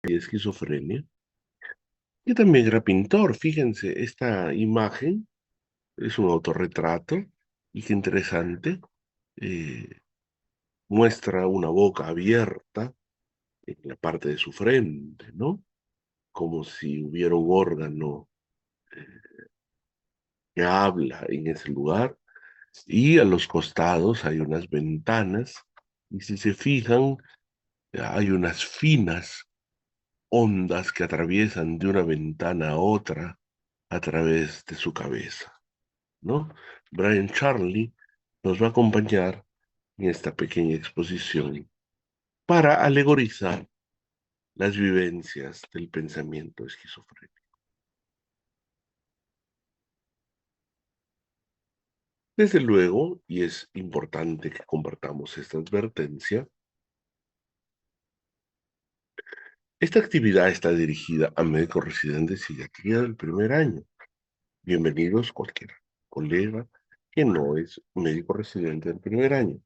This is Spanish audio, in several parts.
y esquizofrenia, que también era pintor. Fíjense, esta imagen es un autorretrato y qué interesante. eh, Muestra una boca abierta en la parte de su frente, ¿no? Como si hubiera un órgano eh, que habla en ese lugar. Y a los costados hay unas ventanas y si se fijan, hay unas finas ondas que atraviesan de una ventana a otra a través de su cabeza, ¿no? Brian Charlie nos va a acompañar en esta pequeña exposición para alegorizar las vivencias del pensamiento esquizofrénico. Desde luego, y es importante que compartamos esta advertencia, esta actividad está dirigida a médicos residentes de psiquiatría del primer año. Bienvenidos cualquier colega que no es médico residente del primer año.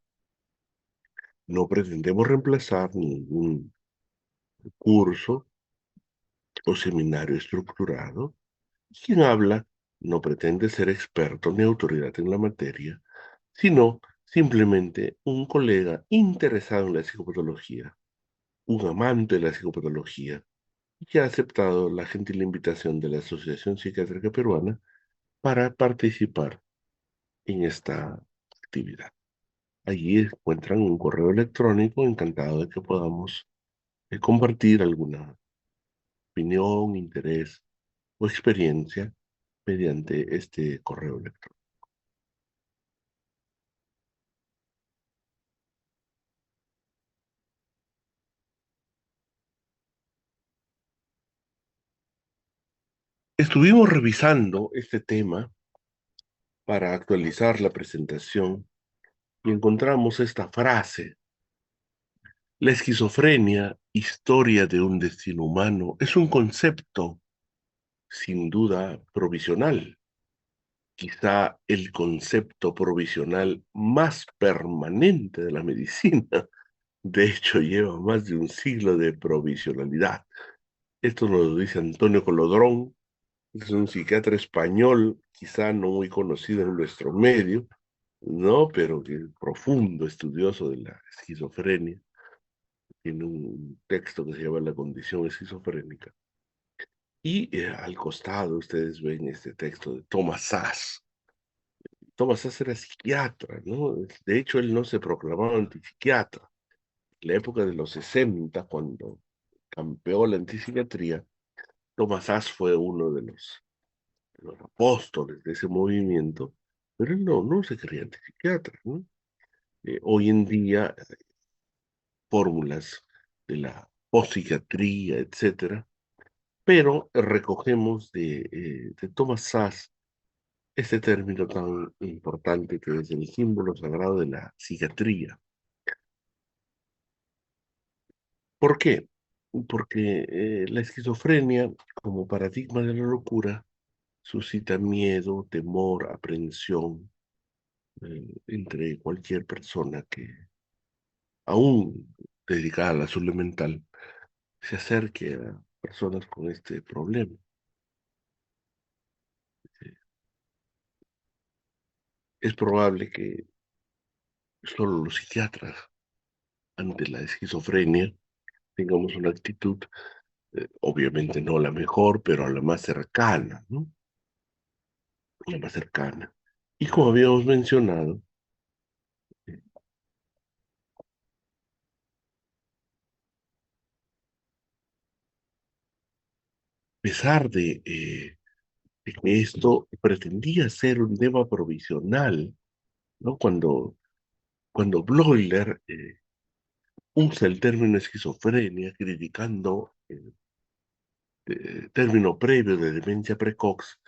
No pretendemos reemplazar ningún curso o seminario estructurado. Quien habla no pretende ser experto ni autoridad en la materia, sino simplemente un colega interesado en la psicopatología, un amante de la psicopatología, que ha aceptado la gentil invitación de la Asociación Psiquiátrica Peruana para participar en esta actividad. Allí encuentran un correo electrónico, encantado de que podamos compartir alguna opinión, interés o experiencia mediante este correo electrónico. Estuvimos revisando este tema para actualizar la presentación y encontramos esta frase: la esquizofrenia, historia de un destino humano, es un concepto sin duda provisional, quizá el concepto provisional más permanente de la medicina. De hecho, lleva más de un siglo de provisionalidad. Esto nos lo dice Antonio Colodrón, es un psiquiatra español, quizá no muy conocido en nuestro medio, ¿no? Pero que es profundo estudioso de la esquizofrenia. Tiene un texto que se llama La condición esquizofrénica. Y al costado ustedes ven este texto de Thomas Sass. Thomas Sass era psiquiatra, ¿no? De hecho, él no se proclamaba antipsiquiatra. En la época de los 60, cuando campeó la antipsiquiatría, Thomas Sass fue uno de los apóstoles de ese movimiento, pero él no se creía antipsiquiatra, ¿no? Hoy en día, fórmulas de la postpsiquiatría, etcétera, pero recogemos de Thomas Sass este término tan importante que es el símbolo sagrado de la psiquiatría. ¿Por qué? Porque la esquizofrenia, como paradigma de la locura, suscita miedo, temor, aprensión entre cualquier persona que, aún dedicada a la salud mental, se acerque a personas con este problema. Es probable que solo los psiquiatras, ante la esquizofrenia, tengamos una actitud, obviamente no la mejor, pero a la más cercana, ¿no? La más cercana. Y como habíamos mencionado, a pesar de que esto pretendía ser un tema provisional, ¿no? Cuando Bloiler usa el término esquizofrenia criticando el término previo de demencia precoz,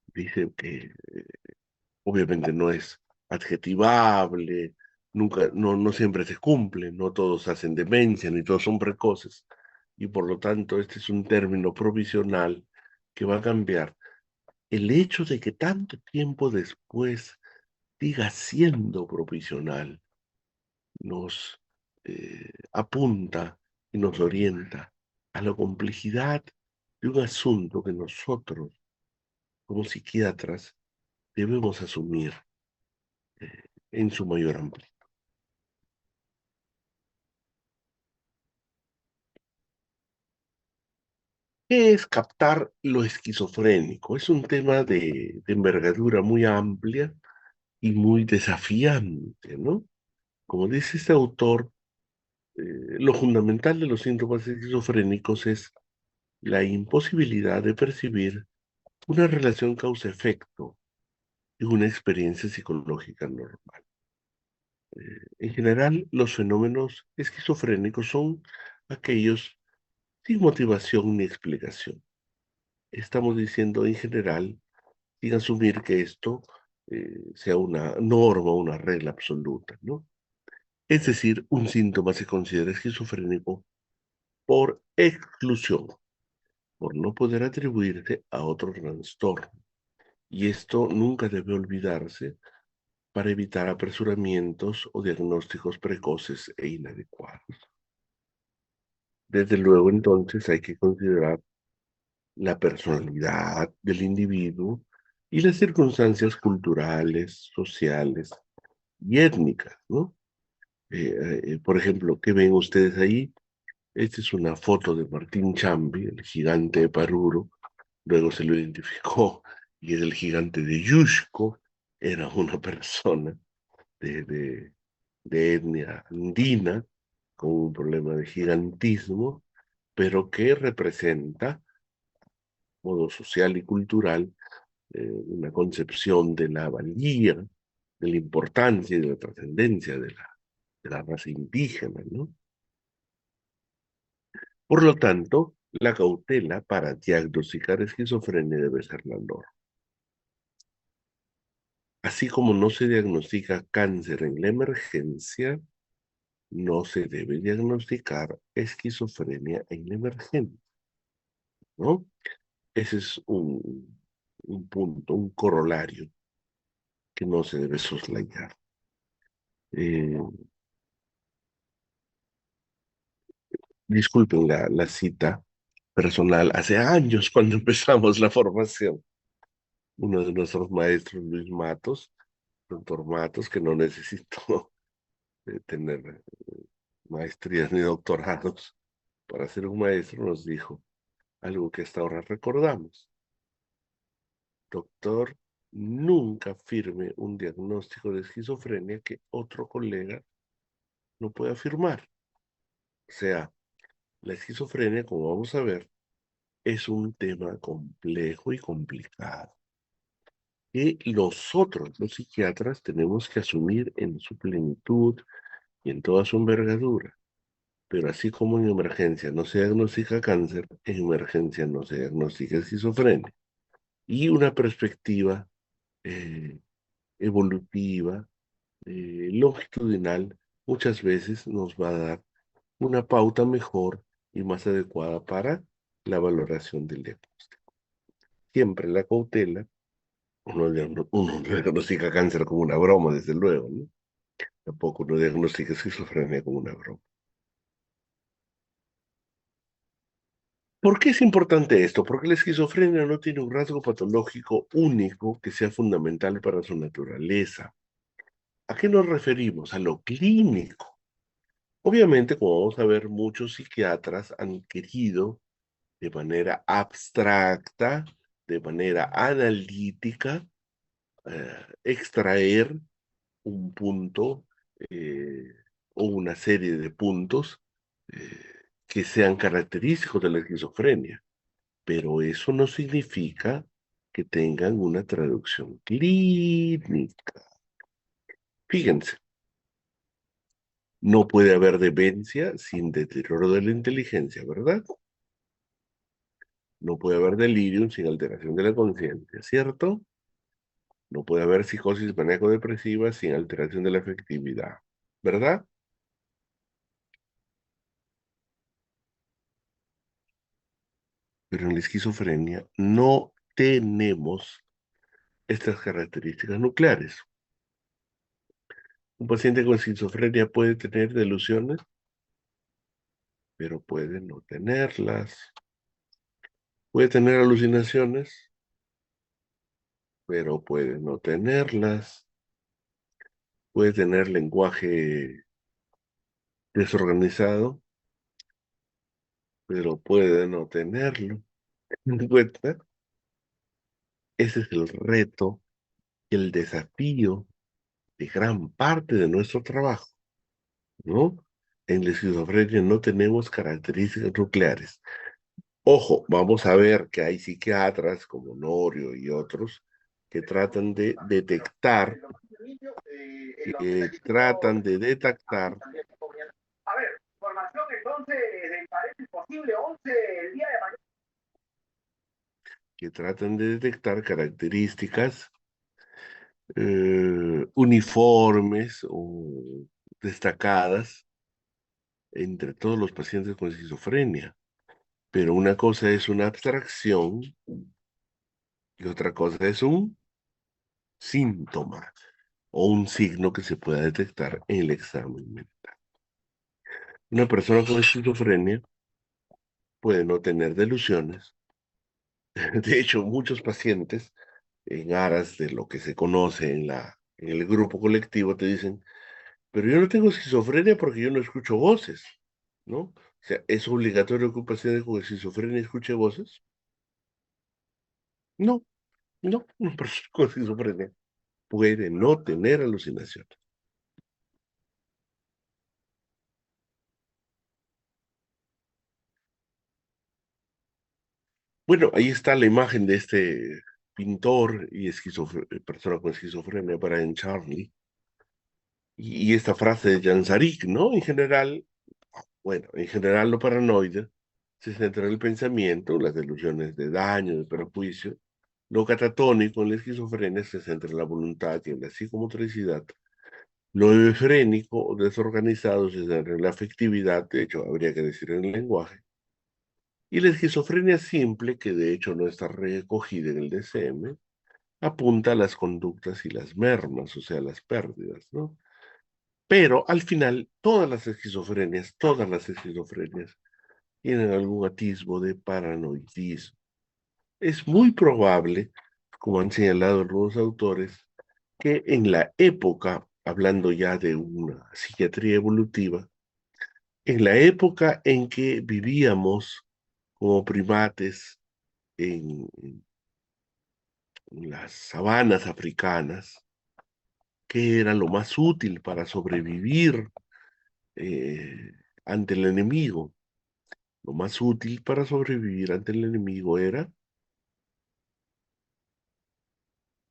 dice que obviamente no es adjetivable, nunca, no siempre se cumple, no todos hacen demencia, ni todos son precoces, y por lo tanto este es un término provisional que va a cambiar. El hecho de que tanto tiempo después siga siendo provisional nos apunta y nos orienta a la complejidad de un asunto que nosotros, como psiquiatras, debemos asumir en su mayor amplitud. ¿Qué es captar lo esquizofrénico? Es un tema de envergadura muy amplia y muy desafiante, ¿no? Como dice este autor, lo fundamental de los síntomas esquizofrénicos es la imposibilidad de percibir una relación causa-efecto en una experiencia psicológica normal. En general, los fenómenos esquizofrénicos son aquellos sin motivación ni explicación. Estamos diciendo en general, sin asumir que esto sea una norma, una regla absoluta, ¿no? Es decir, un síntoma se considera esquizofrénico por exclusión, por no poder atribuirse a otro trastorno. Y esto nunca debe olvidarse para evitar apresuramientos o diagnósticos precoces e inadecuados. Desde luego, entonces, hay que considerar la personalidad del individuo y las circunstancias culturales, sociales y étnicas, ¿no? Por ejemplo, ¿qué ven ustedes ahí? Esta es una foto de Martín Chambi, el gigante de Paruro. Luego se lo identificó y es el gigante de Yushko. Era una persona de, de, de etnia andina con un problema de gigantismo, pero que representa, modo social y cultural, una concepción de la valía, de la importancia y de la trascendencia de la raza indígena, ¿no? Por lo tanto, la cautela para diagnosticar esquizofrenia debe ser la norma. Así como no se diagnostica cáncer en la emergencia, no se debe diagnosticar esquizofrenia en la emergencia, ¿no? Ese es un punto, un corolario que no se debe soslayar. Eh, Disculpen la cita personal, hace años cuando empezamos la formación, uno de nuestros maestros, Luis Matos, doctor Matos, que no necesitó tener maestrías ni doctorados para ser un maestro, nos dijo algo que hasta ahora recordamos. Doctor, nunca firme un diagnóstico de esquizofrenia que otro colega no pueda firmar. O sea, la esquizofrenia, como vamos a ver, es un tema complejo y complicado que nosotros, los psiquiatras, tenemos que asumir en su plenitud y en toda su envergadura. Pero así como en emergencia no se diagnostica cáncer, en emergencia no se diagnostica esquizofrenia. Y una perspectiva eh, evolutiva, longitudinal, muchas veces nos va a dar una pauta mejor y más adecuada para la valoración del diagnóstico. Siempre la cautela, uno no diagnostica cáncer como una broma, desde luego, ¿no? Tampoco uno diagnostica esquizofrenia como una broma. ¿Por qué es importante esto? Porque la esquizofrenia no tiene un rasgo patológico único que sea fundamental para su naturaleza. ¿A qué nos referimos? A lo clínico. Obviamente, como vamos a ver, muchos psiquiatras han querido de manera abstracta, de manera analítica, extraer un punto eh, o una serie de puntos eh, que sean característicos de la esquizofrenia, pero eso no significa que tengan una traducción clínica. Fíjense, no puede haber demencia sin deterioro de la inteligencia, ¿verdad? No puede haber delirium sin alteración de la conciencia, ¿cierto? No puede haber psicosis maníaco-depresiva sin alteración de la afectividad, ¿verdad? Pero en la esquizofrenia no tenemos estas características nucleares. Un paciente con esquizofrenia puede tener delusiones, pero puede no tenerlas. Puede tener alucinaciones, pero puede no tenerlas. Puede tener lenguaje desorganizado, pero puede no tenerlo. ¿Te cuenta? Ese es el reto y el desafío de gran parte de nuestro trabajo, ¿no? En la esquizofrenia no tenemos características nucleares. Ojo, vamos a ver que hay psiquiatras como Norio y otros que tratan de detectar, que tratan de detectar características uniformes o destacadas entre todos los pacientes con esquizofrenia. Pero una cosa es una abstracción y otra cosa es un síntoma o un signo que se pueda detectar en el examen. Una persona con esquizofrenia puede no tener delusiones. De hecho, muchos pacientes, en aras de lo que se conoce en el grupo colectivo, te dicen, pero yo no tengo esquizofrenia porque yo no escucho voces, ¿no? O sea, ¿es obligatorio que un paciente con esquizofrenia escuche voces? No, no, una persona con esquizofrenia puede no tener alucinaciones. Bueno, ahí está la imagen de este pintor y persona con esquizofrenia, Brian Charney, y esta frase de Jan Zarik, ¿no? En general, bueno, en general lo paranoide se centra en el pensamiento, las delusiones de daño, de perjuicio. Lo catatónico en la esquizofrenia se centra en la voluntad y en la psicomotricidad. Lo efrénico o desorganizado se centra en la afectividad, de hecho, habría que decir en el lenguaje. Y la esquizofrenia simple, que de hecho no está recogida en el DSM, apunta a las conductas y las mermas, o sea, las pérdidas, ¿no? Pero al final, todas las esquizofrenias tienen algún atisbo de paranoidismo. Es muy probable, como han señalado algunos autores, que en la época, hablando ya de una psiquiatría evolutiva, en la época en que vivíamos como primates en las sabanas africanas, que era lo más útil para sobrevivir eh, ante el enemigo. Lo más útil para sobrevivir ante el enemigo era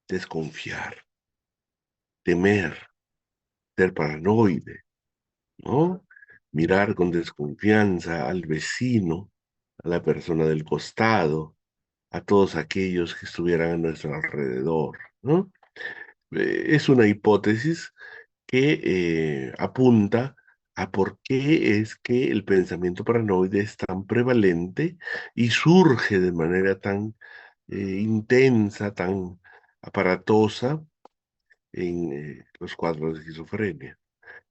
desconfiar, temer, ser paranoide, ¿no? Mirar con desconfianza al vecino, a la persona del costado, a todos aquellos que estuvieran a nuestro alrededor, ¿no? Es una hipótesis que apunta a por qué es que el pensamiento paranoide es tan prevalente y surge de manera tan intensa, tan aparatosa en los cuadros de esquizofrenia,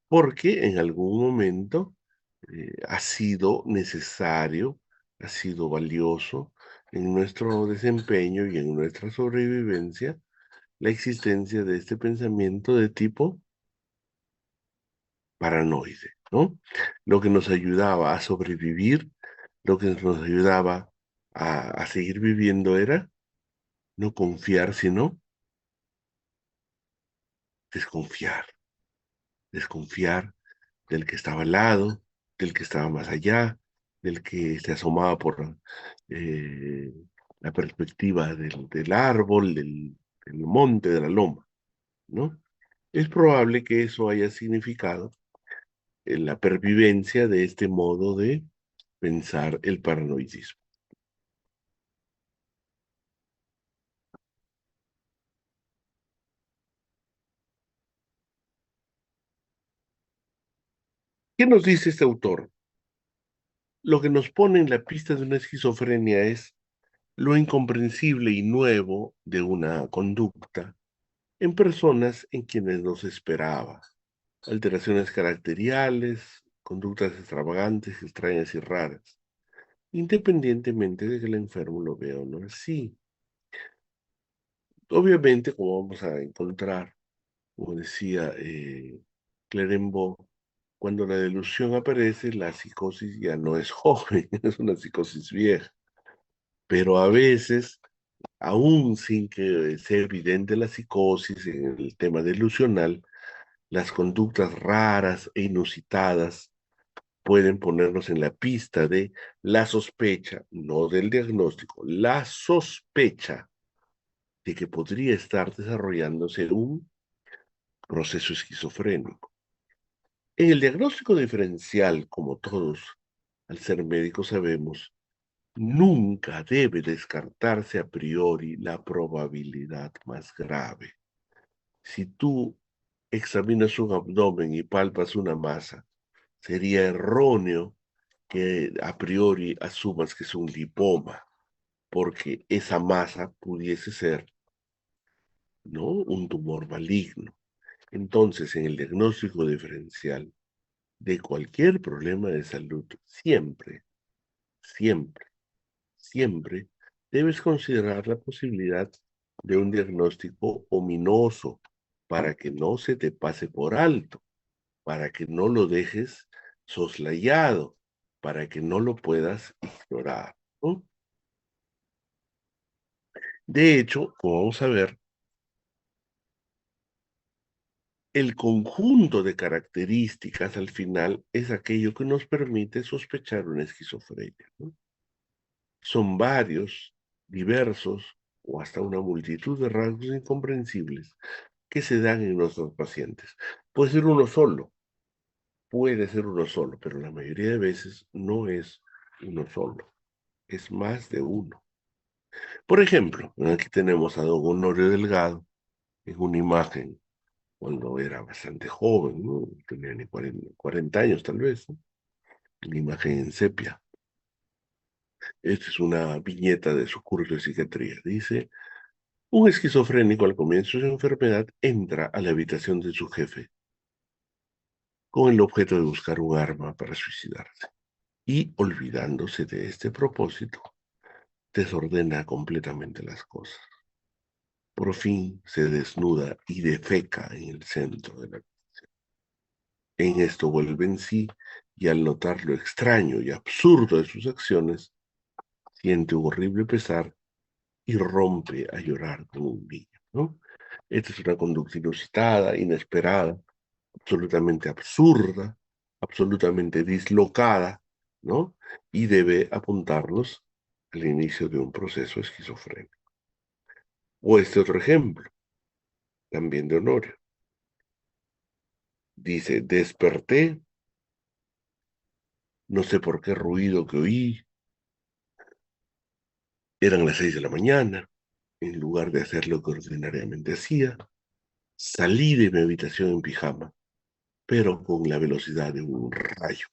porque en algún momento ha sido necesario, ha sido valioso en nuestro desempeño y en nuestra sobrevivencia la existencia de este pensamiento de tipo paranoide, ¿no? Lo que nos ayudaba a sobrevivir, lo que nos ayudaba a seguir viviendo era no confiar, sino desconfiar, desconfiar del que estaba al lado, del que estaba más allá, del que se asomaba por eh, la perspectiva del árbol, del monte, de la loma, ¿no? Es probable que eso haya significado la pervivencia de este modo de pensar el paranoidismo. ¿Qué nos dice este autor? Lo que nos pone en la pista de una esquizofrenia es lo incomprensible y nuevo de una conducta en personas en quienes no se esperaba. Alteraciones caracteriales, conductas extravagantes, extrañas y raras, independientemente de que el enfermo lo vea o no así. Obviamente, como vamos a encontrar, como decía Clérenbaugh, cuando la delusión aparece, la psicosis ya no es joven, es una psicosis vieja. Pero a veces, aún sin que sea evidente la psicosis en el tema delusional, las conductas raras e inusitadas pueden ponernos en la pista de la sospecha, no del diagnóstico, la sospecha de que podría estar desarrollándose un proceso esquizofrénico. En el diagnóstico diferencial, como todos, al ser médicos sabemos, nunca debe descartarse a priori la probabilidad más grave. Si tú examinas un abdomen y palpas una masa, sería erróneo que a priori asumas que es un lipoma, porque esa masa pudiese ser, ¿no? Un tumor maligno. Entonces, en el diagnóstico diferencial de cualquier problema de salud, siempre, siempre, siempre debes considerar la posibilidad de un diagnóstico ominoso para que no se te pase por alto, para que no lo dejes soslayado, para que no lo puedas ignorar, ¿no? De hecho, como vamos a ver, el conjunto de características al final es aquello que nos permite sospechar una esquizofrenia, ¿no? Son varios, diversos o hasta una multitud de rasgos incomprensibles que se dan en nuestros pacientes. Puede ser uno solo, pero la mayoría de veces no es uno solo, es más de uno. Por ejemplo, aquí tenemos a don Honorio Delgado en una imagen cuando era bastante joven, no tenía ni 40 años tal vez, ¿no? Una imagen en sepia. Esta es una viñeta de su curso de psiquiatría. Dice, un esquizofrénico al comienzo de su enfermedad entra a la habitación de su jefe con el objeto de buscar un arma para suicidarse y, olvidándose de este propósito, desordena completamente las cosas. Por fin se desnuda y defeca en el centro de la... En esto vuelve en sí y al notar lo extraño y absurdo de sus acciones, siente un horrible pesar y rompe a llorar como un niño, ¿no? Esta es una conducta inusitada, inesperada, absolutamente absurda, absolutamente dislocada, ¿no? Y debe apuntarnos al inicio de un proceso esquizofrénico. O este otro ejemplo, también de Honorio. Dice, desperté, no sé por qué ruido que oí, eran las 6 de la mañana, en lugar de hacer lo que ordinariamente hacía, salí de mi habitación en pijama, pero con la velocidad de un rayo.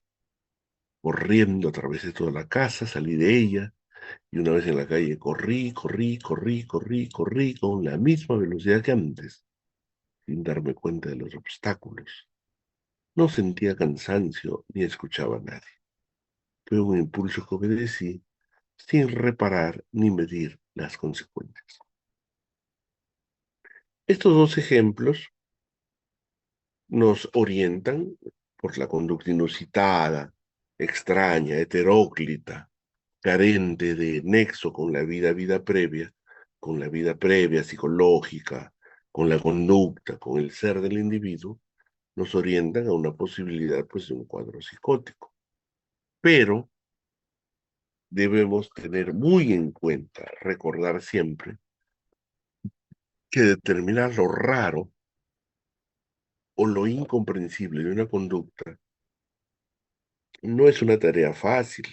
Corriendo a través de toda la casa, salí de ella y una vez en la calle corrí con la misma velocidad que antes, sin darme cuenta de los obstáculos. No sentía cansancio ni escuchaba a nadie. Fue un impulso que obedecí sin reparar ni medir las consecuencias. Estos dos ejemplos nos orientan por la conducta inusitada, extraña, heteróclita, carente de nexo con la vida previa, con la vida previa psicológica, con la conducta, con el ser del individuo, nos orientan a una posibilidad pues, de un cuadro psicótico. Pero debemos tener muy en cuenta, recordar siempre, que determinar lo raro o lo incomprensible de una conducta no es una tarea fácil,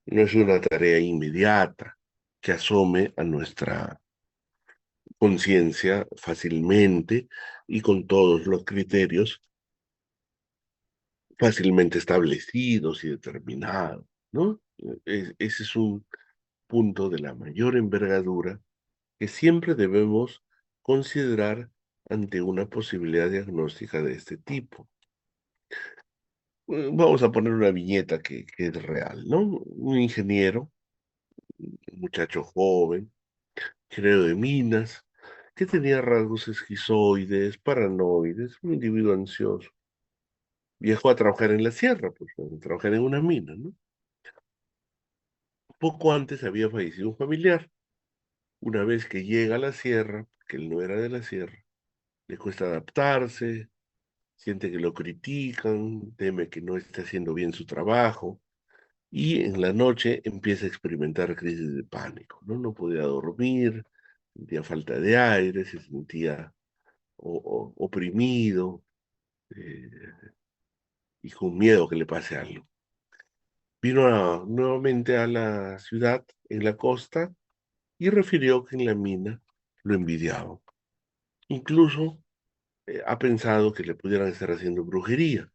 no es una tarea inmediata que asome a nuestra conciencia fácilmente y con todos los criterios fácilmente establecidos y determinados, ¿no? Ese es un punto de la mayor envergadura que siempre debemos considerar ante una posibilidad diagnóstica de este tipo. Vamos a poner una viñeta que es real, ¿no? Un ingeniero, un muchacho joven, ingeniero de minas, que tenía rasgos esquizoides, paranoides, un individuo ansioso. Viajó a trabajar en la sierra, pues, a trabajar en una mina, ¿no? Poco antes había fallecido un familiar. Una vez que llega a la sierra, que él no era de la sierra, le cuesta adaptarse, siente que lo critican, teme que no esté haciendo bien su trabajo y en la noche empieza a experimentar crisis de pánico, ¿no? No podía dormir, sentía falta de aire, se sentía oprimido eh, y con miedo que le pase algo. Vino nuevamente a la ciudad en la costa y refirió que en la mina lo envidiaban. Incluso ha pensado que le pudieran estar haciendo brujería.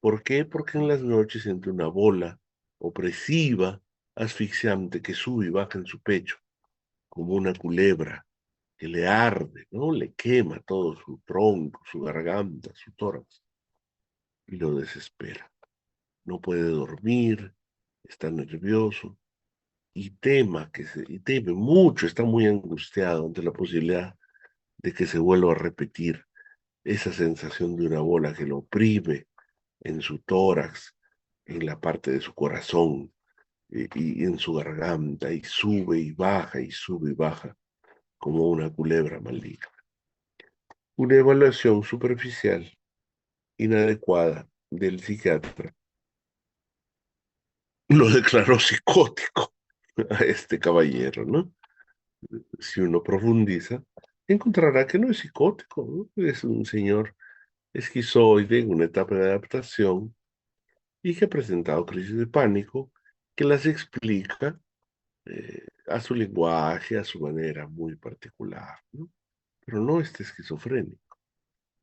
¿Por qué? Porque en las noches siente una bola opresiva, asfixiante, que sube y baja en su pecho, como una culebra, que le arde, ¿no? Le quema todo su tronco, su garganta, su tórax, y lo desespera. No puede dormir, está nervioso y teme mucho, está muy angustiado ante la posibilidad de que se vuelva a repetir esa sensación de una bola que lo oprime en su tórax, en la parte de su corazón y en su garganta, y sube y baja, como una culebra maldita. Una evaluación superficial, inadecuada del psiquiatra lo declaró psicótico a este caballero, ¿no? Si uno profundiza, encontrará que no es psicótico, ¿no? Es un señor esquizoide en una etapa de adaptación y que ha presentado crisis de pánico que las explica a su lenguaje, a su manera muy particular, ¿no? Pero no está esquizofrénico.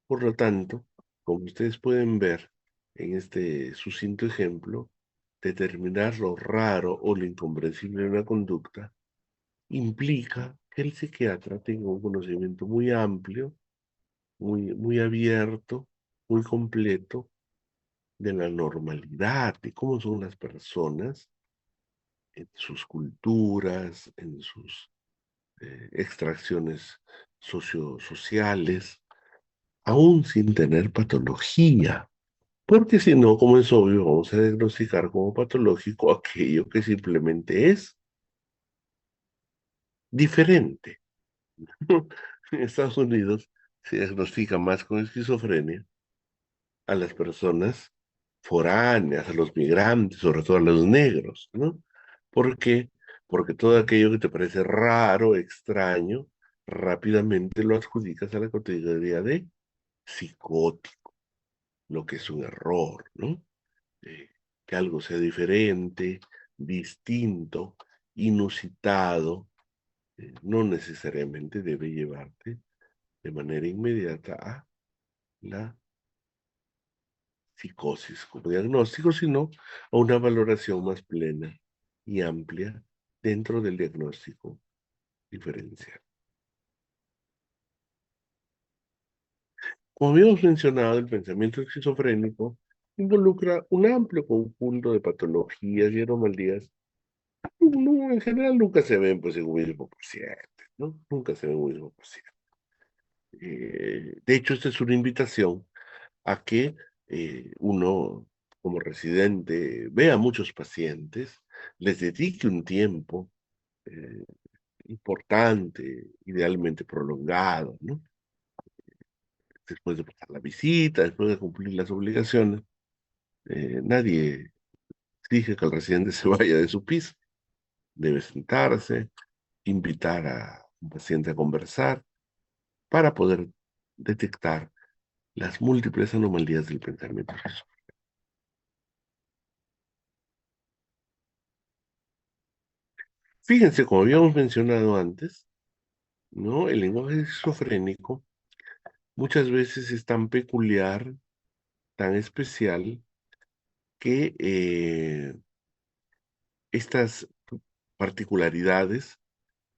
Por lo tanto, como ustedes pueden ver en este sucinto ejemplo, determinar lo raro o lo incomprensible de una conducta implica que el psiquiatra tenga un conocimiento muy amplio, muy abierto, muy completo de la normalidad, de cómo son las personas en sus culturas, en sus extracciones sociales, aún sin tener patología. Porque si no, como es obvio, vamos a diagnosticar como patológico aquello que simplemente es diferente. En Estados Unidos se diagnostica más con esquizofrenia a las personas foráneas, a los migrantes, sobre todo a los negros, ¿no? ¿Por qué? Porque todo aquello que te parece raro, extraño, rápidamente lo adjudicas a la categoría de psicótico, lo que es un error, ¿no? Eh, que algo sea diferente, distinto, inusitado, no necesariamente debe llevarte de manera inmediata a la psicosis como diagnóstico, sino a una valoración más plena y amplia dentro del diagnóstico diferencial. Como habíamos mencionado, el pensamiento esquizofrénico involucra un amplio conjunto de patologías y anomalías. No, en general nunca se ven pues, en un mismo paciente, ¿no? Nunca se ven en un mismo paciente. De hecho, esta es una invitación a que uno, como residente, vea muchos pacientes, les dedique un tiempo eh, importante, idealmente prolongado, ¿no? Después de pasar la visita, después de cumplir las obligaciones, nadie exige que el residente se vaya de su piso. Debe sentarse, invitar a un paciente a conversar para poder detectar las múltiples anomalías del pensamiento. Fíjense, como habíamos mencionado antes, ¿no? El lenguaje esquizofrénico muchas veces es tan peculiar, tan especial, que estas particularidades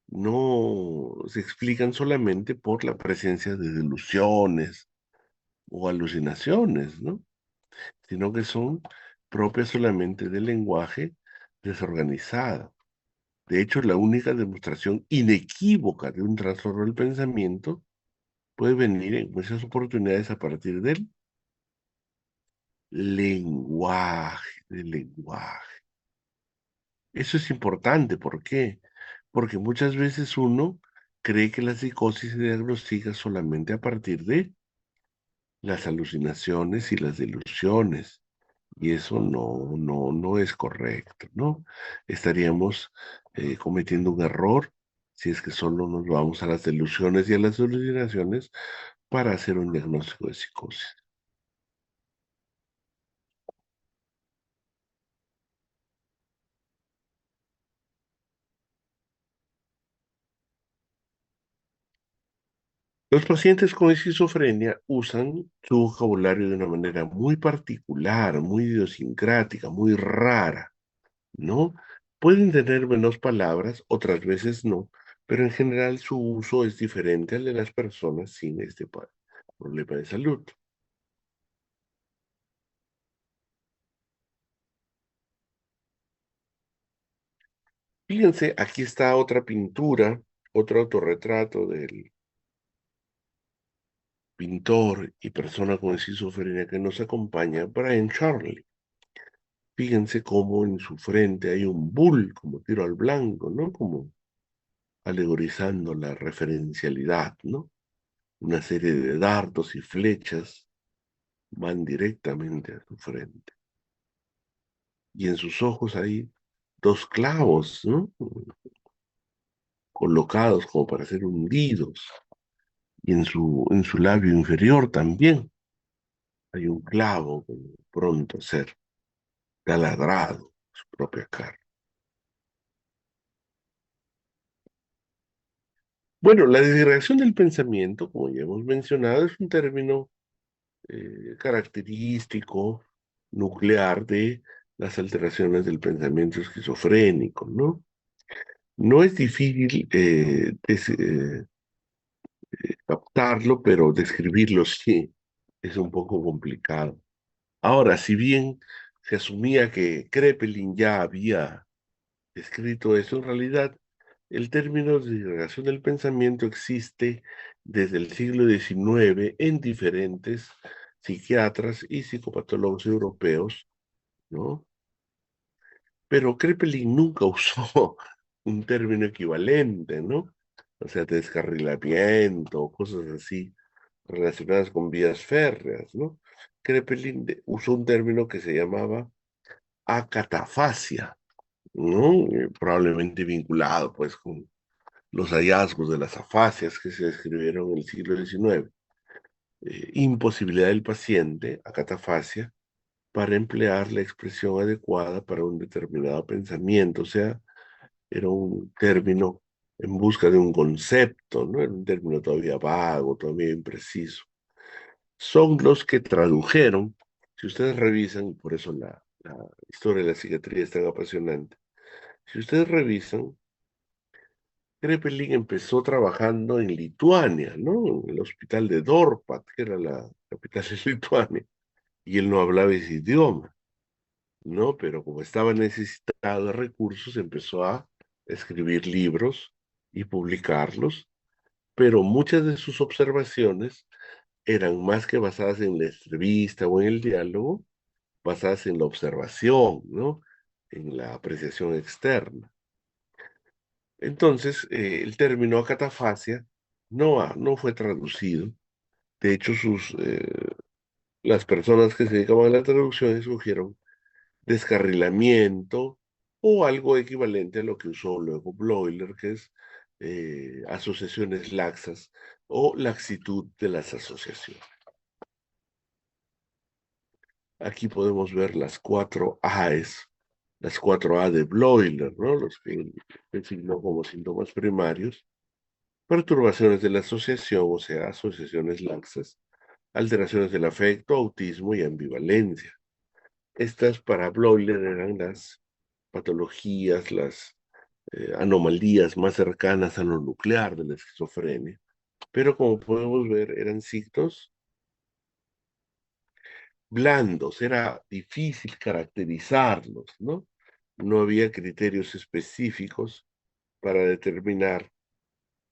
no se explican solamente por la presencia de delusiones o alucinaciones, ¿no? sino que son propias solamente del lenguaje desorganizado. De hecho, la única demostración inequívoca de un trastorno del pensamiento puede venir en muchas oportunidades a partir del lenguaje, del lenguaje. Eso es importante, ¿por qué? Porque muchas veces uno cree que la psicosis se diagnostica solamente a partir de las alucinaciones y las delusiones. Y eso no es correcto, ¿no? Estaríamos cometiendo un error si es que solo nos vamos a las delusiones y a las alucinaciones para hacer un diagnóstico de psicosis. Los pacientes con esquizofrenia usan su vocabulario de una manera muy particular, muy idiosincrática, muy rara, ¿no? Pueden tener menos palabras, otras veces no, pero en general su uso es diferente al de las personas sin este problema de salud. Fíjense, aquí está otra pintura, otro autorretrato del pintor y persona con esquizofrenia que nos acompaña, Brian Charley. Fíjense cómo en su frente hay un bull, como tiro al blanco, ¿no? Como alegorizando la referencialidad, ¿no? Una serie de dardos y flechas van directamente a su frente. Y en sus ojos hay dos clavos, ¿no? Colocados como para ser hundidos. Y en su labio inferior también hay un clavo como pronto a ser taladrado, su propia cara. Bueno, la disgregación del pensamiento, como ya hemos mencionado, es un término característico nuclear de las alteraciones del pensamiento esquizofrénico, ¿no? No es difícil captarlo, pero describirlo sí es un poco complicado. Ahora, si bien se asumía que Kraepelin ya había escrito eso, en realidad el término de disgregación del pensamiento existe desde el siglo XIX en diferentes psiquiatras y psicopatólogos europeos, ¿no? Pero Kraepelin nunca usó un término equivalente, ¿no? O sea, descarrilamiento, cosas así relacionadas con vías férreas, ¿no? Kraepelin usó un término que se llamaba acatafasia, ¿no? Probablemente vinculado, pues, con los hallazgos de las afasias que se describieron en el siglo XIX. Imposibilidad del paciente, acatafasia, para emplear la expresión adecuada para un determinado pensamiento, o sea, era un término en busca de un concepto, ¿no? Era un término todavía vago, todavía impreciso. Son los que tradujeron, si ustedes revisan, y por eso la historia de la psiquiatría es tan apasionante, si ustedes revisan, Kraepelin empezó trabajando en Lituania, ¿no? En el hospital de Dorpat, que era la capital de Lituania, y él no hablaba ese idioma, ¿no? Pero como estaba necesitado de recursos, empezó a escribir libros y publicarlos, pero muchas de sus observaciones eran más que basadas en la entrevista o en el diálogo, basadas en la observación, ¿no? En la apreciación externa. Entonces, el término acatafasia no fue traducido. De hecho, las personas que se dedicaban a la traducción escogieron descarrilamiento o algo equivalente a lo que usó luego Bloiler, que es asociaciones laxas o laxitud de las asociaciones. Aquí podemos ver las cuatro A's, las cuatro A de Bloiler, ¿no? Los que designó como síntomas primarios. Perturbaciones de la asociación, o sea, asociaciones laxas, alteraciones del afecto, autismo y ambivalencia. Estas para Bloiler eran las patologías, las anomalías más cercanas a lo nuclear de la esquizofrenia. Pero como podemos ver, eran signos blandos, era difícil caracterizarlos, ¿no? No había criterios específicos para determinar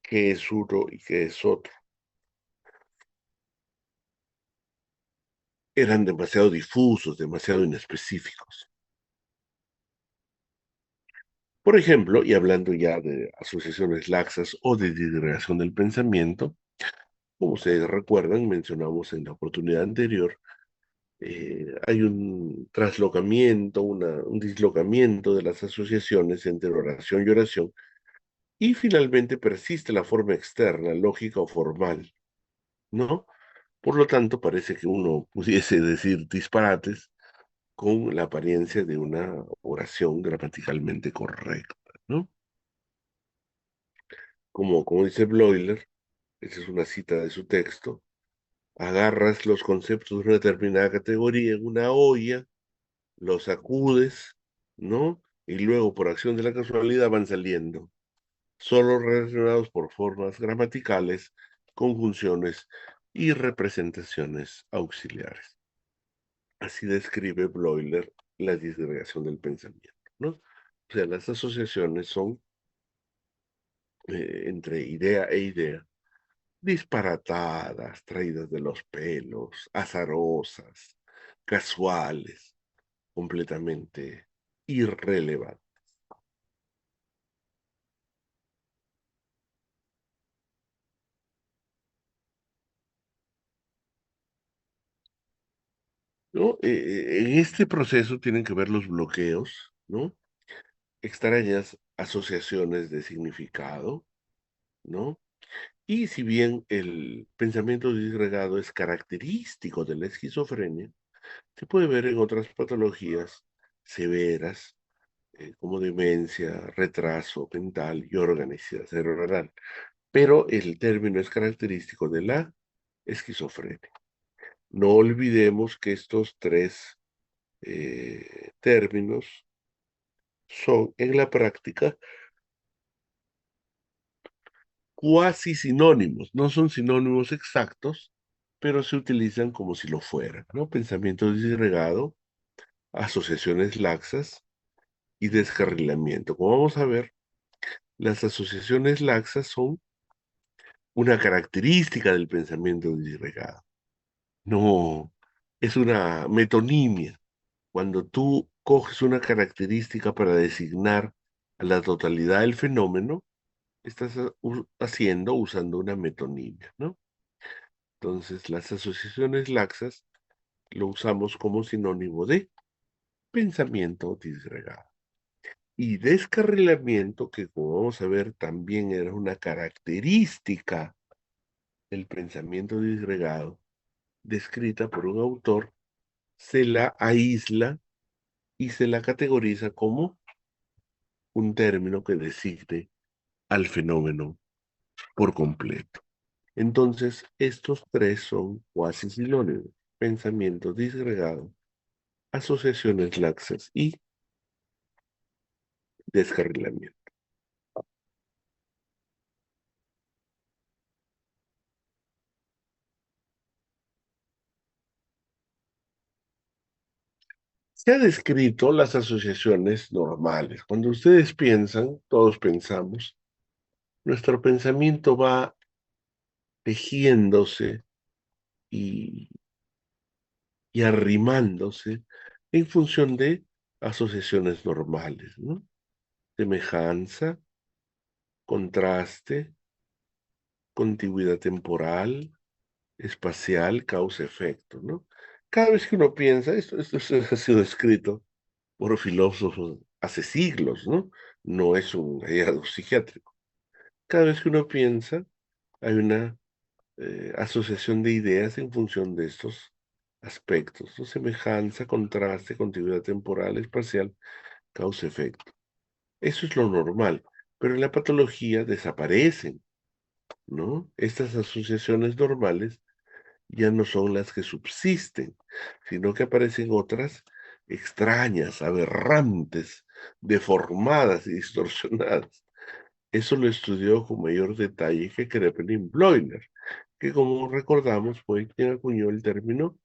qué es uno y qué es otro. Eran demasiado difusos, demasiado inespecíficos. Por ejemplo, y hablando ya de asociaciones laxas o de disgregación del pensamiento, como ustedes recuerdan, mencionamos en la oportunidad anterior, hay un traslocamiento, un dislocamiento de las asociaciones entre oración y oración, y finalmente persiste la forma externa, lógica o formal, ¿no? Por lo tanto, parece que uno pudiese decir disparates con la apariencia de una oración gramaticalmente correcta, ¿no? Como dice Bloiler, esa es una cita de su texto, agarras los conceptos de una determinada categoría en una olla, los sacudes, ¿no? Y luego, por acción de la casualidad, van saliendo, solo relacionados por formas gramaticales, conjunciones y representaciones auxiliares. Así describe Bloiler la disgregación del pensamiento, ¿no? O sea, las asociaciones son entre idea e idea, disparatadas, traídas de los pelos, azarosas, casuales, completamente irrelevantes. ¿No? En este proceso tienen que ver los bloqueos, ¿no? Extrañas asociaciones de significado, ¿no? Y si bien el pensamiento disgregado es característico de la esquizofrenia, se puede ver en otras patologías severas, como demencia, retraso mental y organicidad cerebral. Pero el término es característico de la esquizofrenia. No olvidemos que estos tres términos son en la práctica cuasi sinónimos, no son sinónimos exactos, pero se utilizan como si lo fueran, ¿no? Pensamiento disgregado, asociaciones laxas y descarrilamiento. Como vamos a ver, las asociaciones laxas son una característica del pensamiento disgregado. No, es una metonimia. Cuando tú coges una característica para designar a la totalidad del fenómeno, estás haciendo usando una metonimia, ¿no? Entonces, las asociaciones laxas lo usamos como sinónimo de pensamiento disgregado. Y descarrilamiento, que como vamos a ver también era una característica del pensamiento disgregado, descrita por un autor, se la aísla y se la categoriza como un término que designe al fenómeno por completo. Entonces, estos tres son cuasi sinónimos: pensamiento disgregado, asociaciones laxas y descarrilamiento. Se ha descrito las asociaciones normales. Cuando ustedes piensan, todos pensamos, nuestro pensamiento va tejiéndose y, y arrimándose en función de asociaciones normales, ¿no? Semejanza, contraste, contigüidad temporal, espacial, causa-efecto, ¿no? Cada vez que uno piensa, esto ha sido escrito por filósofos hace siglos, ¿no? No es un hallazgo psiquiátrico. Cada vez que uno piensa, hay una asociación de ideas en función de estos aspectos, ¿no? Semejanza, contraste, continuidad temporal, espacial, causa-efecto. Eso es lo normal, pero en la patología desaparecen, ¿no? Estas asociaciones normales ya no son las que subsisten, sino que aparecen otras extrañas, aberrantes, deformadas y distorsionadas. Eso lo estudió con mayor detalle que Kraepelin Bloiner, que como recordamos fue quien acuñó el término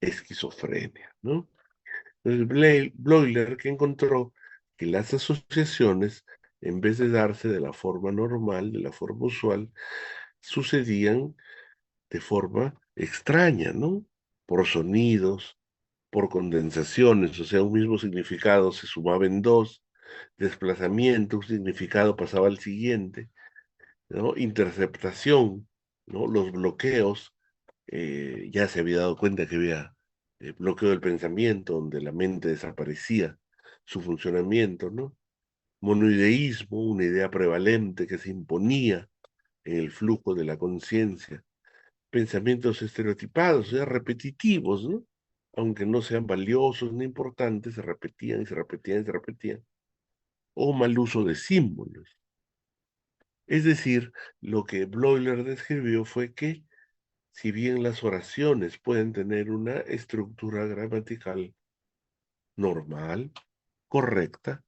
esquizofrenia, ¿no? Entonces, Bloiler que encontró que las asociaciones, en vez de darse de la forma normal, de la forma usual, sucedían de forma extraña, ¿no? Por sonidos, por condensaciones, o sea, un mismo significado se sumaba en dos, desplazamiento, un significado pasaba al siguiente, ¿no? Interceptación, ¿no? Los bloqueos, ya se había dado cuenta que había bloqueo del pensamiento, donde la mente desaparecía su funcionamiento, ¿no? Monoideísmo, una idea prevalente que se imponía en el flujo de la conciencia. Pensamientos estereotipados, o sea, repetitivos, ¿no? Aunque no sean valiosos ni importantes, se repetían y se repetían y se repetían. O mal uso de símbolos. Es decir, lo que Bloiler describió fue que, si bien las oraciones pueden tener una estructura gramatical normal, correcta,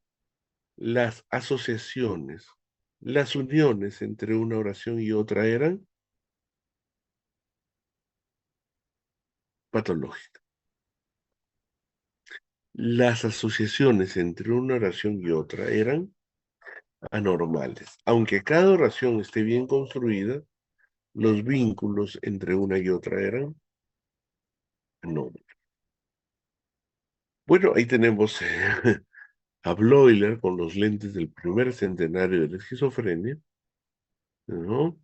las asociaciones, las uniones entre una oración y otra eran patológicas. Las asociaciones entre una oración y otra eran anormales. Aunque cada oración esté bien construida, los vínculos entre una y otra eran anómalos. Bueno, ahí tenemos a Bloiler con los lentes del primer centenario de la esquizofrenia, ¿no?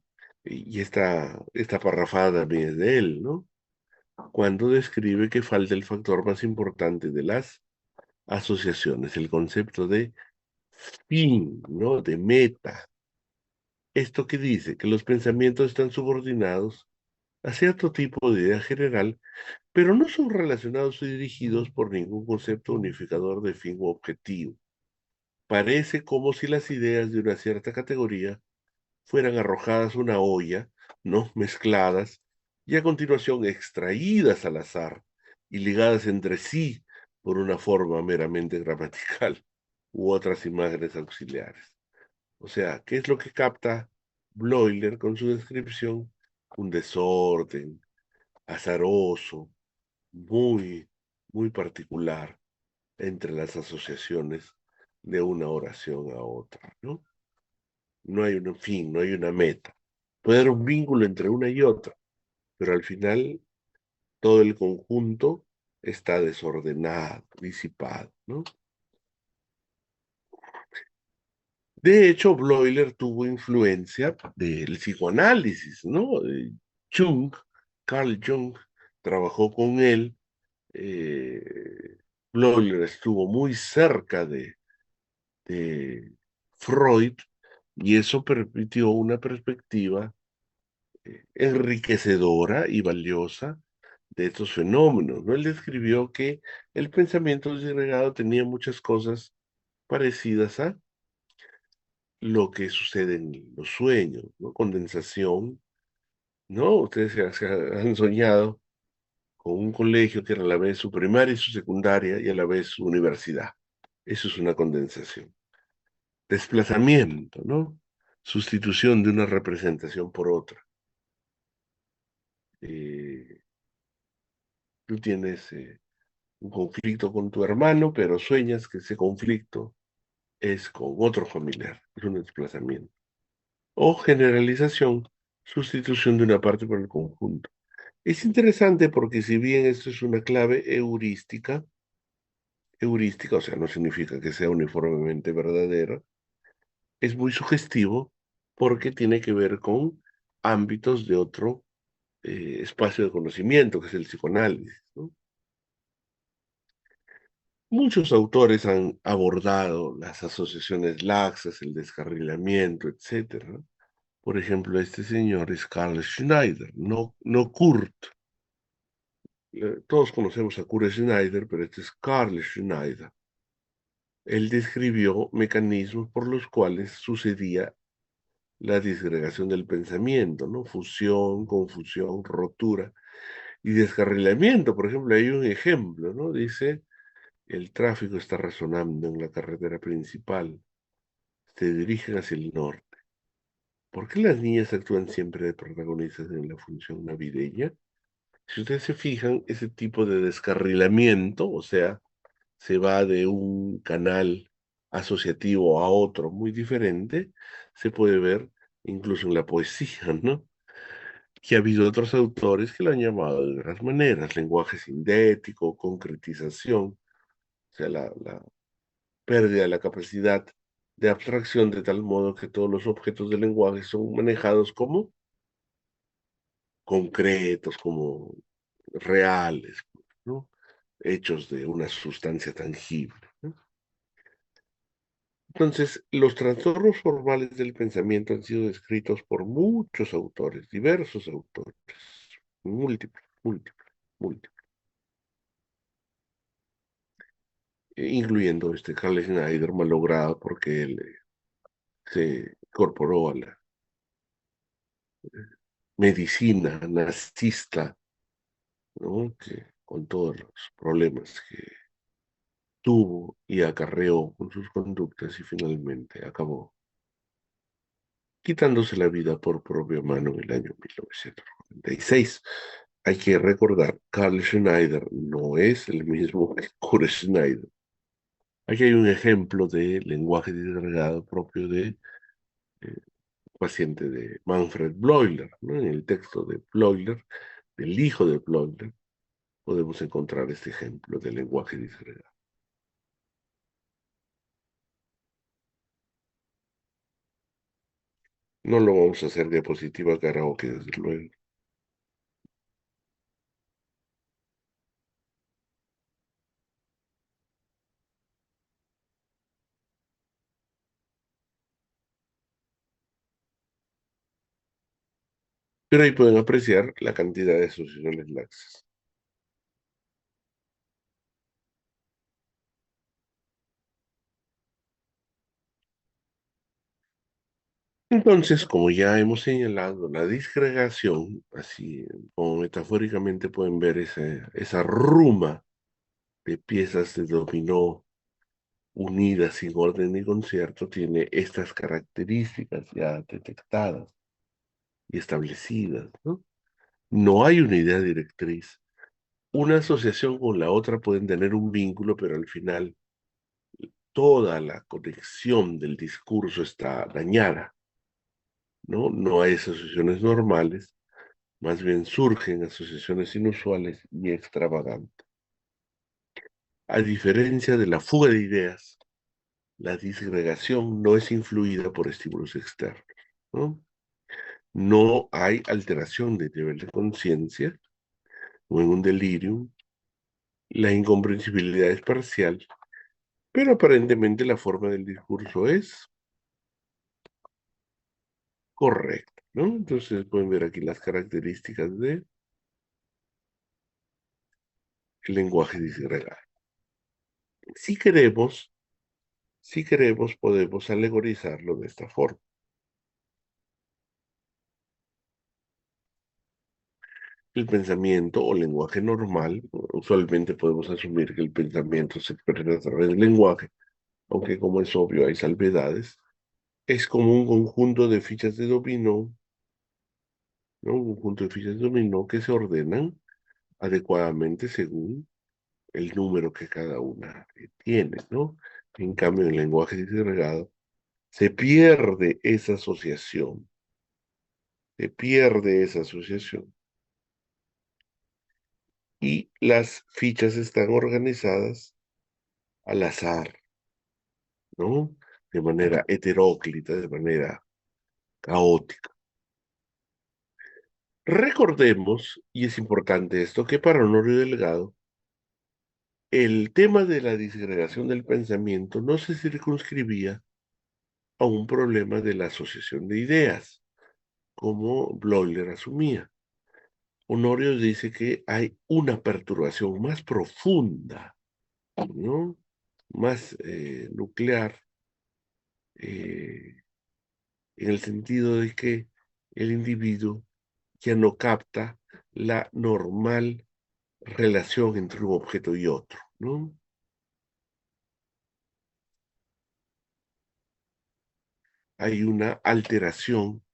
Y esta parrafada también es de él, ¿no? Cuando describe que falta el factor más importante de las asociaciones, el concepto de fin, ¿no? De meta. ¿Esto qué dice? Que los pensamientos están subordinados a cierto tipo de idea general, pero no son relacionados y dirigidos por ningún concepto unificador de fin u objetivo. Parece como si las ideas de una cierta categoría fueran arrojadas a una olla, ¿no? Mezcladas y a continuación extraídas al azar y ligadas entre sí por una forma meramente gramatical u otras imágenes auxiliares. O sea, ¿qué es lo que capta Bloiler con su descripción? Un desorden azaroso, muy, muy particular entre las asociaciones de una oración a otra, ¿no? No hay un fin, no hay una meta. Puede haber un vínculo entre una y otra, pero al final todo el conjunto está desordenado, disipado, ¿no? De hecho, Bloiler tuvo influencia del psicoanálisis, ¿no? Jung, Carl Jung, trabajó con él. Bloiler estuvo muy cerca de Freud y eso permitió una perspectiva enriquecedora y valiosa de estos fenómenos, ¿no? Él describió que el pensamiento disgregado tenía muchas cosas parecidas a lo que sucede en los sueños, ¿no? Condensación, ¿no? Ustedes han soñado con un colegio que era a la vez su primaria y su secundaria y a la vez su universidad. Eso es una condensación. Desplazamiento, ¿no? Sustitución de una representación por otra. Eh, Tú tienes un conflicto con tu hermano, pero sueñas que ese conflicto es con otro familiar, es un desplazamiento. O generalización, sustitución de una parte por el conjunto. Es interesante porque si bien esto es una clave heurística, o sea, no significa que sea uniformemente verdadera, es muy sugestivo porque tiene que ver con ámbitos de otro espacio de conocimiento, que es el psicoanálisis, ¿no? Muchos autores han abordado las asociaciones laxas, el descarrilamiento, etcétera, ¿no? Por ejemplo, este señor es Carl Schneider, no Kurt. Todos conocemos a Kurt Schneider, pero este es Carl Schneider. Él describió mecanismos por los cuales sucedía la disgregación del pensamiento, ¿no? Fusión, confusión, rotura y descarrilamiento. Por ejemplo, hay un ejemplo, ¿no? Dice, el tráfico está resonando en la carretera principal. Se dirigen hacia el norte. ¿Por qué las niñas actúan siempre de protagonistas en la función navideña? Si ustedes se fijan, ese tipo de descarrilamiento, o sea, se va de un canal asociativo a otro muy diferente, se puede ver incluso en la poesía, ¿no? Que ha habido otros autores que lo han llamado de otras maneras, lenguaje sintético, concretización, o sea, la pérdida de la capacidad de abstracción de tal modo que todos los objetos del lenguaje son manejados como concretos, como reales, ¿no? Hechos de una sustancia tangible, ¿no? Entonces, los trastornos formales del pensamiento han sido descritos por muchos autores, diversos autores, múltiples, múltiples, múltiples, incluyendo este Carl Schneider, malogrado porque él se incorporó a la medicina nazista, ¿no? Que, con todos los problemas que tuvo y acarreó con sus conductas y finalmente acabó quitándose la vida por propia mano en el año 1946. Hay que recordar, Carl Schneider no es el mismo que Kurt Schneider. Aquí hay un ejemplo de lenguaje disgregado propio de paciente de Manfred Bloiler, ¿no? En el texto de Bloiler, del hijo de Bloiler, podemos encontrar este ejemplo de lenguaje disgregado. No lo vamos a hacer diapositiva karaoke, desde luego. Pero ahí pueden apreciar la cantidad de asociaciones laxas. Entonces, como ya hemos señalado, la disgregación, así como metafóricamente pueden ver esa ruma de piezas de dominó unidas sin orden ni concierto, tiene estas características ya detectadas y establecidas, ¿no? No hay una idea directriz. Una asociación con la otra pueden tener un vínculo, pero al final toda la conexión del discurso está dañada, ¿no? No hay asociaciones normales, más bien surgen asociaciones inusuales y extravagantes. A diferencia de la fuga de ideas, la disgregación no es influida por estímulos externos, ¿no? No hay alteración de nivel de conciencia o en un delirium. La incomprensibilidad es parcial, pero aparentemente la forma del discurso es correcta, ¿no? Entonces pueden ver aquí las características del lenguaje disgregado. Si queremos, si queremos, podemos alegorizarlo de esta forma. El pensamiento o lenguaje normal, usualmente podemos asumir que el pensamiento se expresa a través del lenguaje, aunque como es obvio hay salvedades, es como un conjunto de fichas de dominó, ¿no? Un conjunto de fichas de dominó que se ordenan adecuadamente según el número que cada una tiene, ¿no? En cambio, en el lenguaje disgregado se pierde esa asociación, se pierde esa asociación y las fichas están organizadas al azar, ¿no? De manera heteróclita, de manera caótica. Recordemos, y es importante esto, que para Honorio Delgado, el tema de la disgregación del pensamiento no se circunscribía a un problema de la asociación de ideas, como Bloiler asumía. Honorio dice que hay una perturbación más profunda, ¿no? Más nuclear, eh, en el sentido de que el individuo ya no capta la normal relación entre un objeto y otro, ¿no? Hay una alteración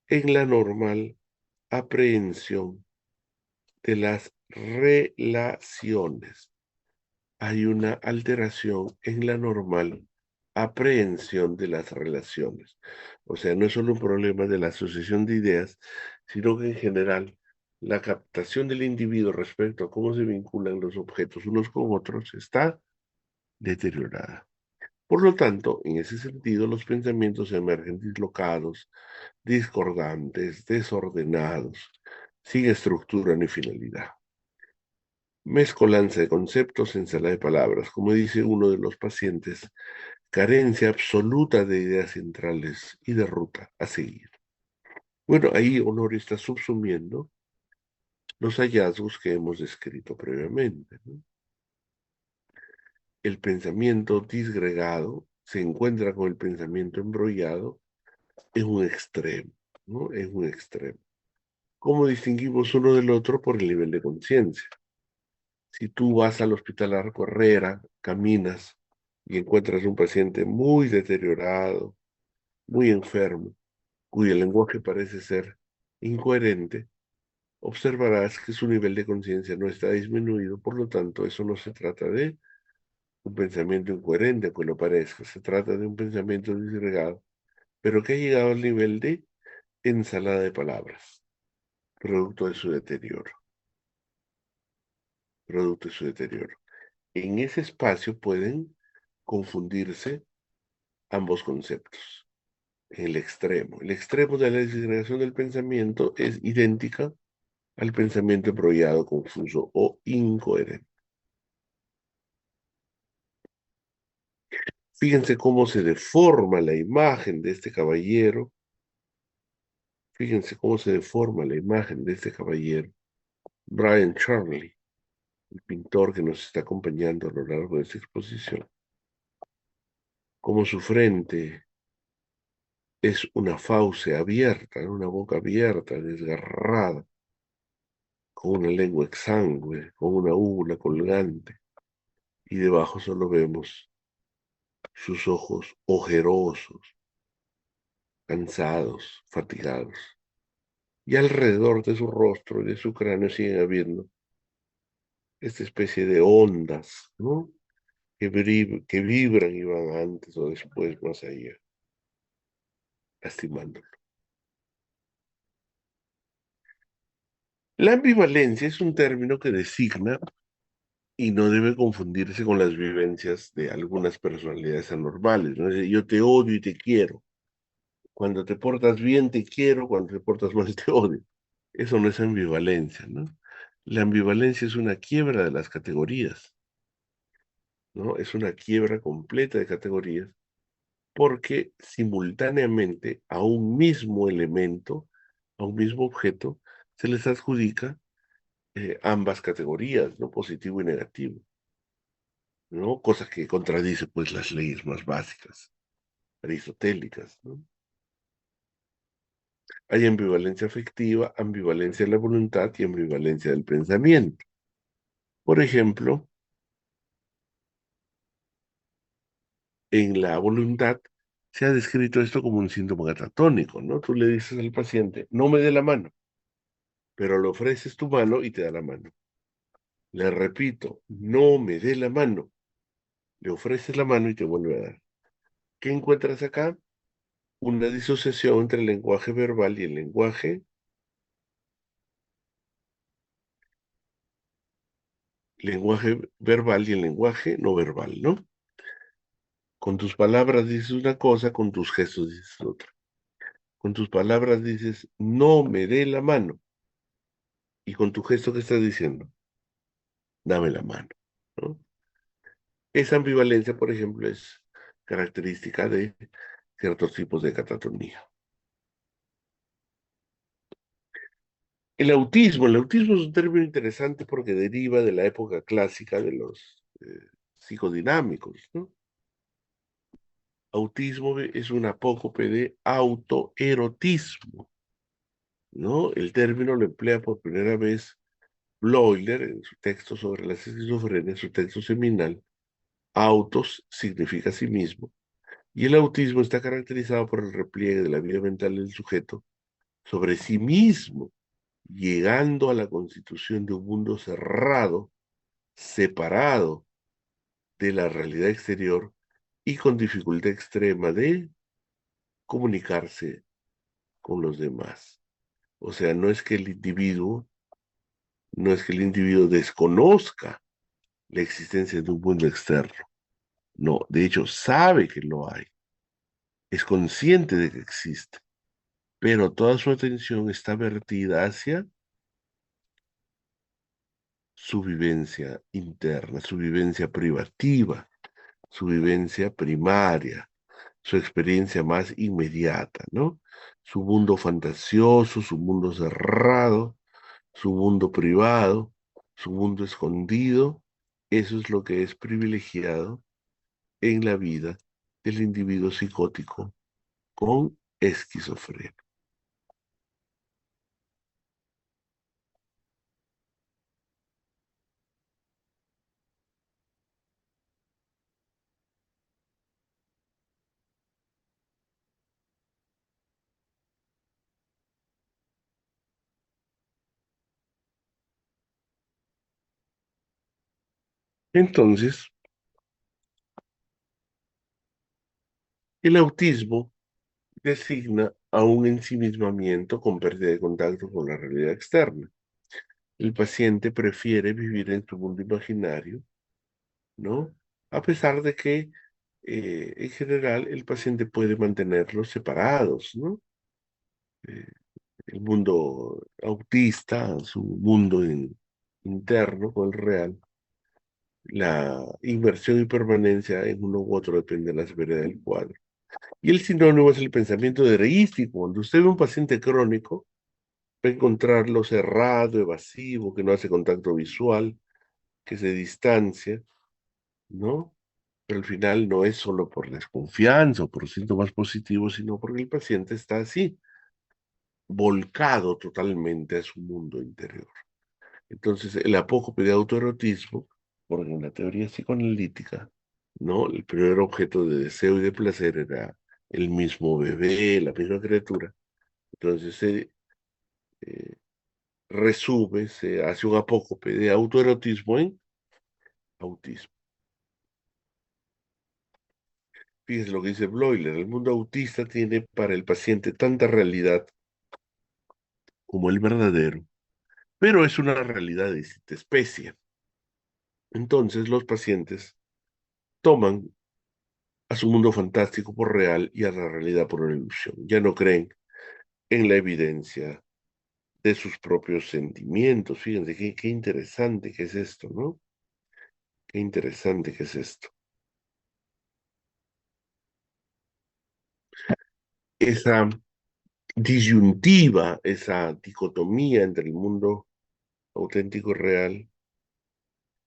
en la normal aprehensión de las relaciones. Hay una alteración en la normal aprehensión de las relaciones. O sea, no es solo un problema de la asociación de ideas, sino que en general la captación del individuo respecto a cómo se vinculan los objetos unos con otros está deteriorada. Por lo tanto, en ese sentido, los pensamientos emergen dislocados, discordantes, desordenados, sin estructura ni finalidad. Mezcolanza de conceptos, ensalada de palabras, como dice uno de los pacientes, carencia absoluta de ideas centrales y de ruta a seguir. Bueno, ahí Honor está subsumiendo los hallazgos que hemos descrito previamente, ¿no? El pensamiento disgregado se encuentra con el pensamiento embrollado en un extremo, ¿no? En un extremo. ¿Cómo distinguimos uno del otro? Por el nivel de conciencia. Si tú vas al hospital Arco Herrera, caminas y encuentras un paciente muy deteriorado, muy enfermo, cuyo lenguaje parece ser incoherente, observarás que su nivel de conciencia no está disminuido, por lo tanto, eso no se trata de un pensamiento incoherente, pues lo parezca, se trata de un pensamiento disgregado, pero que ha llegado al nivel de ensalada de palabras, producto de su deterioro, producto de su deterioro. En ese espacio pueden confundirse ambos conceptos. En el extremo de la disgregación del pensamiento es idéntica al pensamiento embrollado, confuso o incoherente. Fíjense cómo se deforma la imagen de este caballero. Fíjense cómo se deforma la imagen de este caballero, Brian Charley, el pintor que nos está acompañando a lo largo de esta exposición. Como su frente es una fauce abierta, una boca abierta, desgarrada, con una lengua exangüe, con una úvula colgante, y debajo solo vemos sus ojos ojerosos, cansados, fatigados. Y alrededor de su rostro y de su cráneo siguen habiendo esta especie de ondas, ¿no? Que vibran y van antes o después más allá, lastimándolo. La ambivalencia es un término que designa y no debe confundirse con las vivencias de algunas personalidades anormales, ¿no? Es decir, yo te odio y te quiero. Cuando te portas bien te quiero, cuando te portas mal te odio. Eso no es ambivalencia, ¿no? La ambivalencia es una quiebra de las categorías, ¿no? Es una quiebra completa de categorías porque simultáneamente a un mismo elemento, a un mismo objeto, se les adjudica ambas categorías, ¿no? Positivo y negativo, ¿no? Cosa que contradice pues las leyes más básicas, aristotélicas, ¿no? Hay ambivalencia afectiva, ambivalencia de la voluntad y ambivalencia del pensamiento. Por ejemplo, en la voluntad se ha descrito esto como un síntoma catatónico, ¿no? Tú le dices al paciente, no me dé la mano, pero le ofreces tu mano y te da la mano. Le repito, no me dé la mano. Le ofreces la mano y te vuelve a dar. ¿Qué encuentras acá? Una disociación entre el lenguaje verbal y el lenguaje verbal y el lenguaje no verbal, ¿no? Con tus palabras dices una cosa, con tus gestos dices otra. Con tus palabras dices, no me dé la mano. Y con tu gesto, ¿qué estás diciendo? Dame la mano, ¿no? Esa ambivalencia, por ejemplo, es característica de ciertos tipos de catatonía. El autismo es un término interesante porque deriva de la época clásica de los psicodinámicos, ¿no? Autismo es un apócope de autoerotismo, ¿no? El término lo emplea por primera vez Bloiler en su texto sobre la esquizofrenia, en su texto seminal. Autos significa sí mismo, y el autismo está caracterizado por el repliegue de la vida mental del sujeto sobre sí mismo, llegando a la constitución de un mundo cerrado, separado de la realidad exterior y con dificultad extrema de comunicarse con los demás. O sea, no es que el individuo desconozca la existencia de un mundo externo. No, de hecho, sabe que lo hay, es consciente de que existe, pero toda su atención está vertida hacia su vivencia interna, su vivencia privativa, su vivencia primaria, su experiencia más inmediata, ¿no? Su mundo fantasioso, su mundo cerrado, su mundo privado, su mundo escondido, eso es lo que es privilegiado en la vida del individuo psicótico con esquizofrenia. Entonces, el autismo designa a un ensimismamiento con pérdida de contacto con la realidad externa. El paciente prefiere vivir en su mundo imaginario, ¿no? A pesar de que en general el paciente puede mantenerlos separados, ¿no? Eh, el mundo autista, su mundo interno con el real, la inversión y permanencia en uno u otro depende de la severidad del cuadro. Y el sinónimo es el pensamiento dereístico. Cuando usted ve un paciente crónico, va a encontrarlo cerrado, evasivo, que no hace contacto visual, que se distancia, ¿no? Pero al final no es solo por desconfianza o por síntomas positivos, sino porque el paciente está así, volcado totalmente a su mundo interior. Entonces, el apócope de autoerotismo, porque en la teoría psicoanalítica, ¿no? El primer objeto de deseo y de placer era el mismo bebé, la misma criatura. Entonces se eh, resume, se hace un apócope de autoerotismo en autismo. Fíjese lo que dice Bloiler, el mundo autista tiene para el paciente tanta realidad como el verdadero, pero es una realidad de distinta especie. Entonces los pacientes toman a su mundo fantástico por real y a la realidad por una ilusión. Ya no creen en la evidencia de sus propios sentimientos. Fíjense qué interesante que es esto, ¿no? Qué interesante que es esto. Esa disyuntiva, esa dicotomía entre el mundo auténtico y real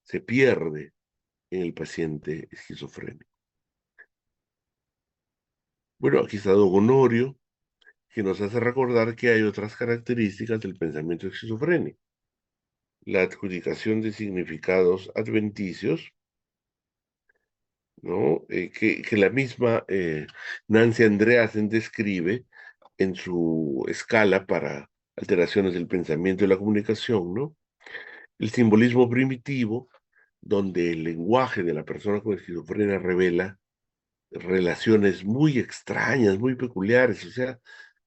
se pierde en el paciente esquizofrénico. Bueno, aquí está Don Honorio, que nos hace recordar que hay otras características del pensamiento esquizofrénico. La adjudicación de significados adventicios, ¿no? Que la misma Nancy Andreasen describe en su escala para alteraciones del pensamiento y la comunicación, ¿no? El simbolismo primitivo, donde el lenguaje de la persona con esquizofrenia revela relaciones muy extrañas, muy peculiares. O sea,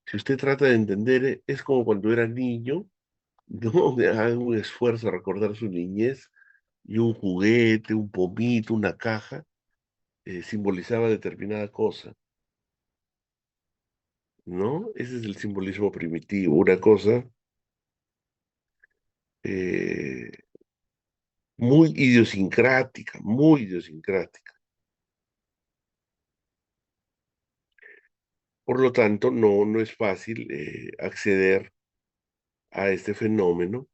si usted trata de entender, es como cuando era niño, ¿no? Haga un esfuerzo a recordar su niñez y un juguete, un pomito, una caja, simbolizaba determinada cosa, ¿no? Ese es el simbolismo primitivo, una cosa eh, muy idiosincrática, muy idiosincrática. Por lo tanto, no es fácil acceder a este fenómeno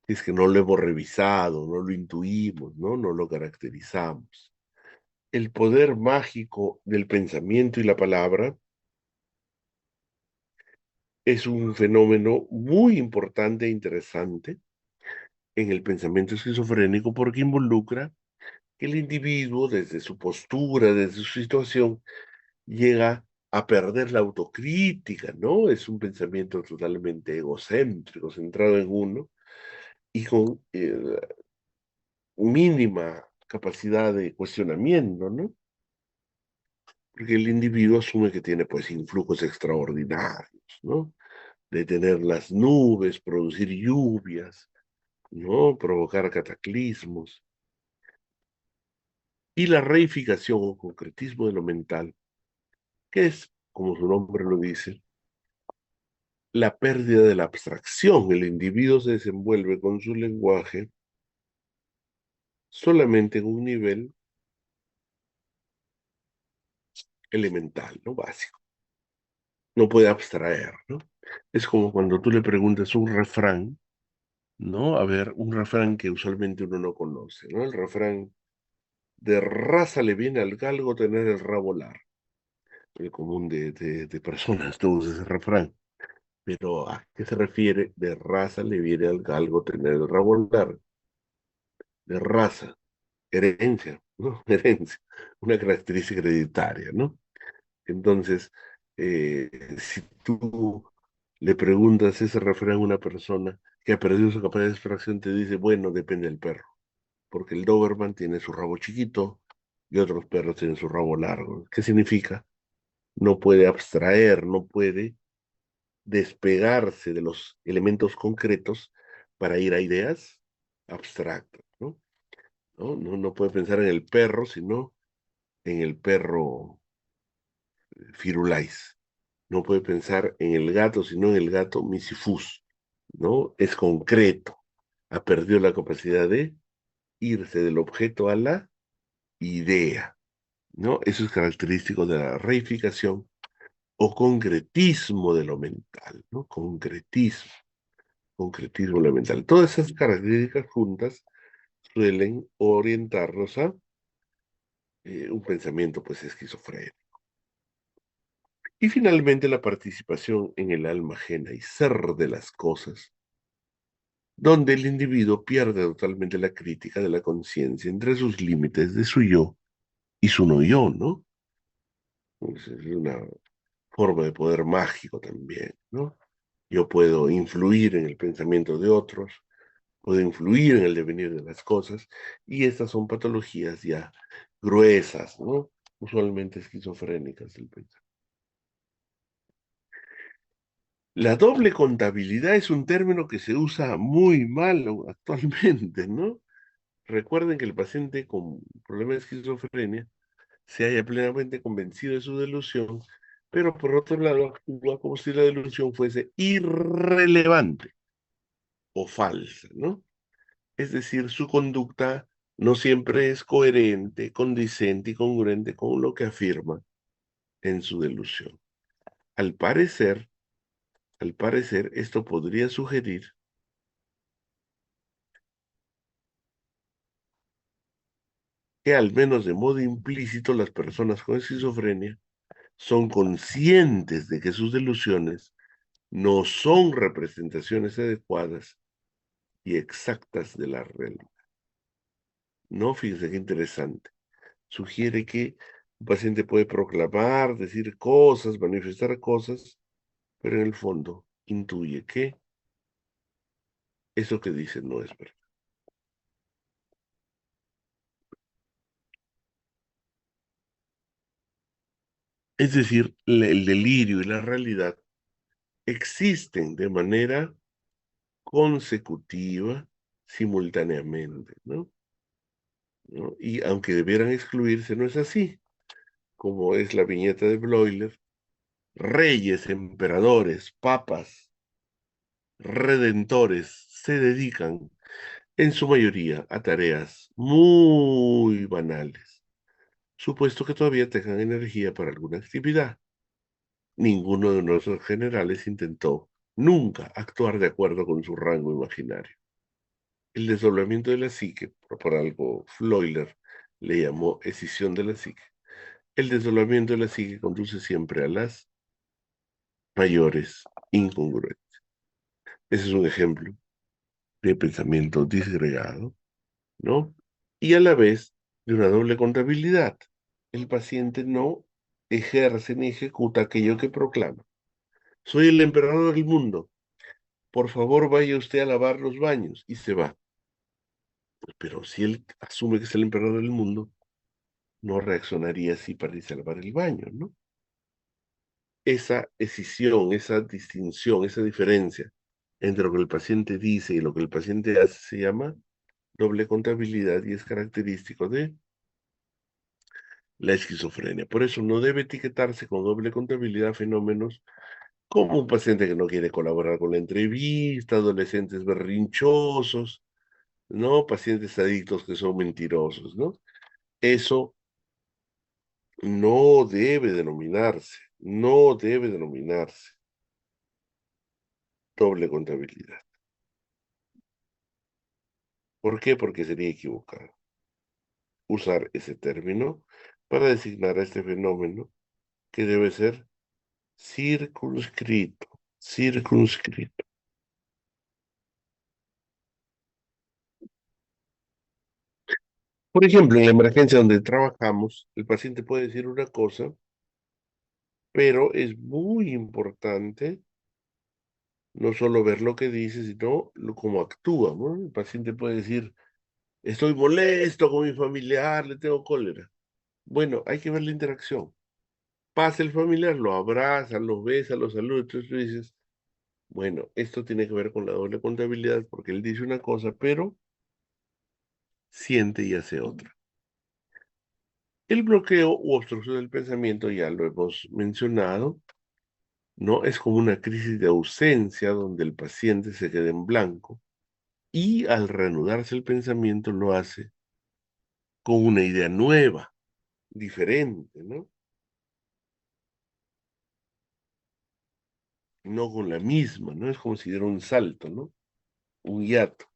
si es que no lo hemos revisado, no lo intuimos, no lo caracterizamos. El poder mágico del pensamiento y la palabra es un fenómeno muy importante e interesante en el pensamiento esquizofrénico porque involucra que el individuo, desde su postura, desde su situación, llega a perder la autocrítica, ¿no? Es un pensamiento totalmente egocéntrico, centrado en uno y con mínima capacidad de cuestionamiento, ¿no? Porque el individuo asume que tiene pues influjos extraordinarios, ¿no? De tener las nubes, producir lluvias, ¿no? Provocar cataclismos. Y la reificación o concretismo de lo mental, que es, como su nombre lo dice, la pérdida de la abstracción. El individuo se desenvuelve con su lenguaje solamente en un nivel elemental, ¿no? Básico. No puede abstraer, ¿no? Es como cuando tú le preguntas un refrán, ¿no? A ver, un refrán que usualmente uno no conoce, ¿no? El refrán de raza le viene al galgo tener el rabo largo. El común de personas no usa ese refrán. Pero ¿a qué se refiere? De raza le viene al galgo tener el rabo largo. De raza, herencia, ¿no? Herencia, una característica hereditaria, ¿no? Entonces, si tú le preguntas ese refrán a una persona que ha perdido su capacidad de extracción, te dice, bueno, depende del perro, porque el Doberman tiene su rabo chiquito y otros perros tienen su rabo largo. ¿Qué significa? No puede abstraer, no puede despegarse de los elementos concretos para ir a ideas abstractas, ¿no? No puede pensar en el perro, sino en el perro Firulais. No puede pensar en el gato, sino en el gato Misifus, ¿no? Es concreto. Ha perdido la capacidad de irse del objeto a la idea, ¿no? Eso es característico de la reificación o concretismo de lo mental, ¿no? Concretismo de lo mental. Todas esas características juntas suelen orientarnos a un pensamiento, pues, esquizofrénico. Y finalmente la participación en el alma ajena y ser de las cosas, donde el individuo pierde totalmente la crítica de la conciencia entre sus límites de su yo y su no yo, ¿no? Pues es una forma de poder mágico también, ¿no? Yo puedo influir en el pensamiento de otros, puedo influir en el devenir de las cosas, y estas son patologías ya gruesas, ¿no? Usualmente esquizofrénicas del pensamiento. La doble contabilidad es un término que se usa muy mal actualmente, ¿no? Recuerden que el paciente con problema de esquizofrenia se haya plenamente convencido de su delusión, pero por otro lado actúa como si la delusión fuese irrelevante o falsa, ¿no? Es decir, su conducta no siempre es coherente, condicente y congruente con lo que afirma en su delusión. Al parecer, al parecer, esto podría sugerir que al menos de modo implícito las personas con esquizofrenia son conscientes de que sus delusiones no son representaciones adecuadas y exactas de la realidad. No, fíjense qué interesante. Sugiere que un paciente puede proclamar, decir cosas, manifestar cosas, pero en el fondo intuye que eso que dice no es verdad. Es decir, el delirio y la realidad existen de manera consecutiva, simultáneamente, ¿no? ¿No? Y aunque debieran excluirse, no es así, como es la viñeta de Bloiler. Reyes, emperadores, papas, redentores se dedican en su mayoría a tareas muy banales, supuesto que todavía tengan energía para alguna actividad. Ninguno de nuestros generales intentó nunca actuar de acuerdo con su rango imaginario. El desdoblamiento de la psique, por algo Floiler le llamó escisión de la psique. El desdoblamiento de la psique conduce siempre a las mayores incongruencias. Ese es un ejemplo de pensamiento disgregado, ¿no? Y a la vez de una doble contabilidad. El paciente no ejerce ni ejecuta aquello que proclama. Soy el emperador del mundo. Por favor, vaya usted a lavar los baños. Y se va. Pero si él asume que es el emperador del mundo, no reaccionaría así para irse a lavar el baño, ¿no? Esa escisión, esa distinción, esa diferencia entre lo que el paciente dice y lo que el paciente hace se llama doble contabilidad y es característico de la esquizofrenia. Por eso no debe etiquetarse con doble contabilidad fenómenos como un paciente que no quiere colaborar con la entrevista, adolescentes berrinchosos, ¿no? Pacientes adictos que son mentirosos, ¿no? Eso no debe denominarse doble contabilidad. ¿Por qué? Porque sería equivocado usar ese término para designar a este fenómeno que debe ser circunscrito, circunscrito. Por ejemplo, en la emergencia donde trabajamos, el paciente puede decir una cosa, pero es muy importante no solo ver lo que dice, sino cómo actúa, ¿no? El paciente puede decir, estoy molesto con mi familiar, le tengo cólera. Bueno, hay que ver la interacción. Pasa el familiar, lo abraza, lo besa, lo saluda, entonces tú dices, bueno, esto tiene que ver con la doble contabilidad porque él dice una cosa, pero siente y hace otra. El bloqueo u obstrucción del pensamiento, ya lo hemos mencionado, ¿no? Es como una crisis de ausencia donde el paciente se queda en blanco y al reanudarse el pensamiento lo hace con una idea nueva, diferente, ¿no? No con la misma, ¿no? Es como si diera un salto, ¿no? Un hiato.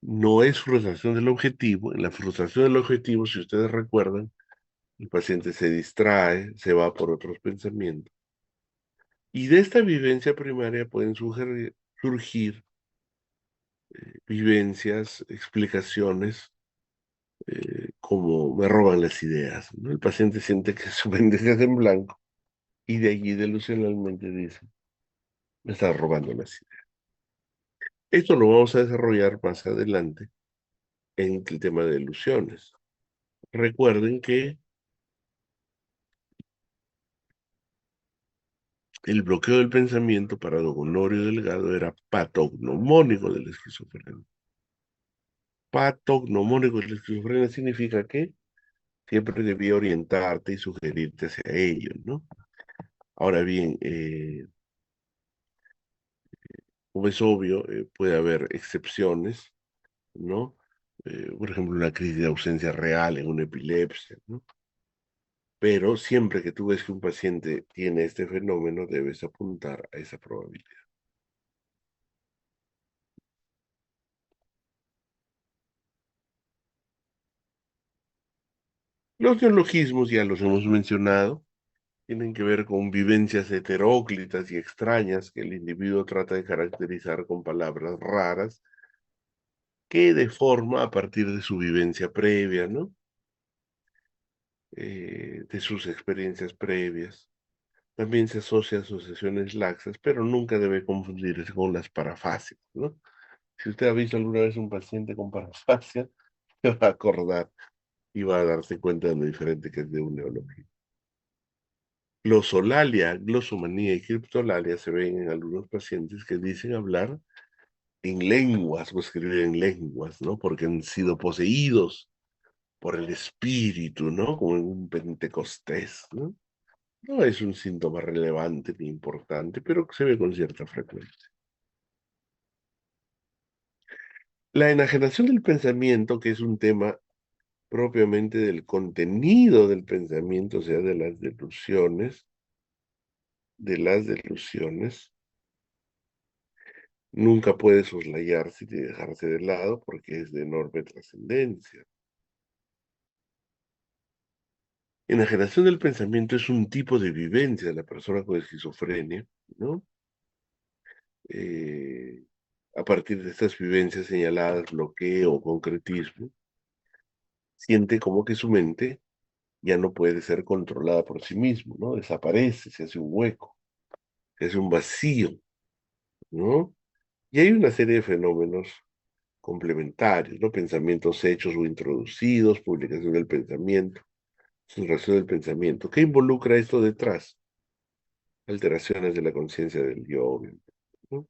No es frustración del objetivo. En la frustración del objetivo, si ustedes recuerdan, el paciente se distrae, se va por otros pensamientos. Y de esta vivencia primaria pueden surgir vivencias, explicaciones, como me roban las ideas, ¿no? El paciente siente que su mente se hace en blanco y de allí delusionalmente dice, me está robando las ideas. Esto lo vamos a desarrollar más adelante en el tema de ilusiones. Recuerden que el bloqueo del pensamiento para don Honorio Delgado era patognomónico de la esquizofrenia. Patognomónico de la esquizofrenia significa que siempre debía orientarte y sugerirte hacia ello, ¿no? Ahora bien, como es obvio, puede haber excepciones, ¿no? Por ejemplo, una crisis de ausencia real en una epilepsia, ¿no? Pero siempre que tú ves que un paciente tiene este fenómeno, debes apuntar a esa probabilidad. Los neologismos ya los hemos mencionado, tienen que ver con vivencias heteróclitas y extrañas que el individuo trata de caracterizar con palabras raras que deforma a partir de su vivencia previa, ¿no? De sus experiencias previas. También se asocia a asociaciones laxas, pero nunca debe confundirse con las parafasias, ¿no? Si usted ha visto alguna vez un paciente con parafasia, se va a acordar y va a darse cuenta de lo diferente que es de un neologismo. Glosolalia, glosomanía y criptolalia se ven en algunos pacientes que dicen hablar en lenguas o escribir en lenguas, ¿no? Porque han sido poseídos por el espíritu, ¿no? Como en un pentecostés, ¿no? No es un síntoma relevante ni importante, pero se ve con cierta frecuencia. La enajenación del pensamiento, que es un tema propiamente del contenido del pensamiento, o sea, de las delusiones, nunca puede soslayarse ni dejarse de lado porque es de enorme trascendencia. Enajenación del pensamiento es un tipo de vivencia de la persona con esquizofrenia, ¿no? Eh, a partir de estas vivencias señaladas, bloqueo o concretismo, siente como que su mente ya no puede ser controlada por sí mismo, ¿no? Desaparece, se hace un hueco, se hace un vacío, ¿no? Y hay una serie de fenómenos complementarios, ¿no? Pensamientos hechos o introducidos, publicación del pensamiento, sustracción del pensamiento. ¿Qué involucra esto detrás? Alteraciones de la conciencia del yo, obviamente, ¿no?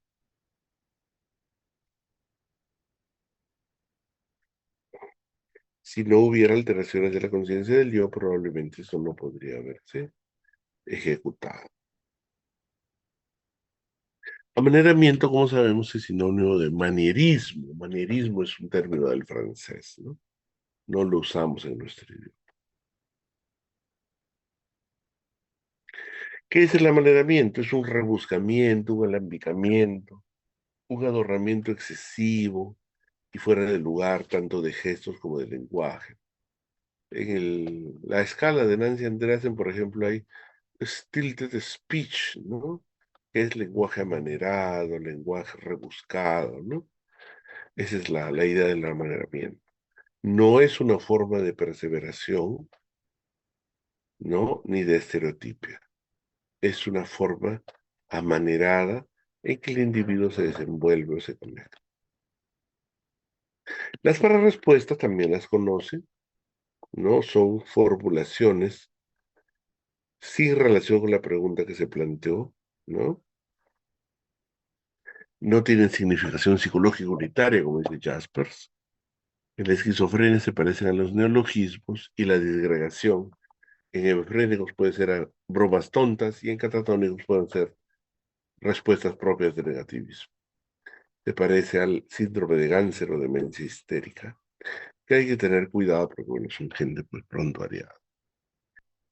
Si no hubiera alteraciones de la conciencia del yo, probablemente eso no podría haberse ejecutado. Amaneramiento, como sabemos, es sinónimo de manierismo. Manierismo es un término del francés, ¿no? No lo usamos en nuestro idioma. ¿Qué es el amaneramiento? Es un rebuscamiento, un alambicamiento, un adornamiento excesivo y fuera de lugar tanto de gestos como de lenguaje. La escala de Nancy Andreasen, por ejemplo, hay stilted speech, ¿no? Que es lenguaje amanerado, lenguaje rebuscado, ¿no? Esa es la idea del amaneramiento. No es una forma de perseveración, ¿no? Ni de estereotipia. Es una forma amanerada en que el individuo se desenvuelve o se conecta. Las respuestas también las conocen, ¿no? Son formulaciones sin relación con la pregunta que se planteó, ¿no? No tienen significación psicológica unitaria, como dice Jaspers. En la esquizofrenia se parecen a los neologismos y la disgregación. En hebefrénicos puede ser a bromas tontas y en catatónicos pueden ser respuestas propias de negativismo. Se parece al síndrome de Ganser o demencia histérica, que hay que tener cuidado porque, bueno, son gente pues pronto variada.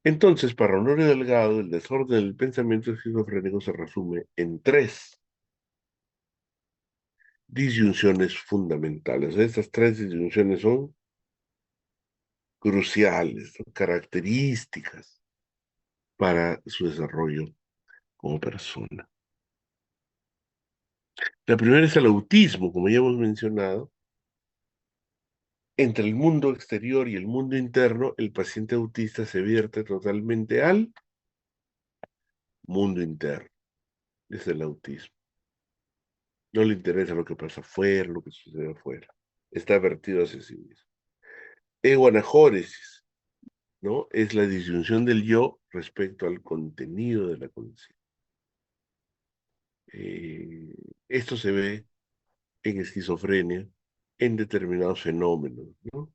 Entonces, para Honorio Delgado, el desorden del pensamiento esquizofrénico se resume en tres disyunciones fundamentales. Estas tres disyunciones son cruciales, son características para su desarrollo como persona. La primera es el autismo, como ya hemos mencionado. Entre el mundo exterior y el mundo interno, el paciente autista se vierte totalmente al mundo interno. Es el autismo. No le interesa lo que pasa afuera, lo que sucede afuera. Está vertido hacia sí mismo. Egoanajóresis, ¿no? Es la disyunción del yo respecto al contenido de la conciencia. Eh, Esto se ve en esquizofrenia, en determinados fenómenos, ¿no?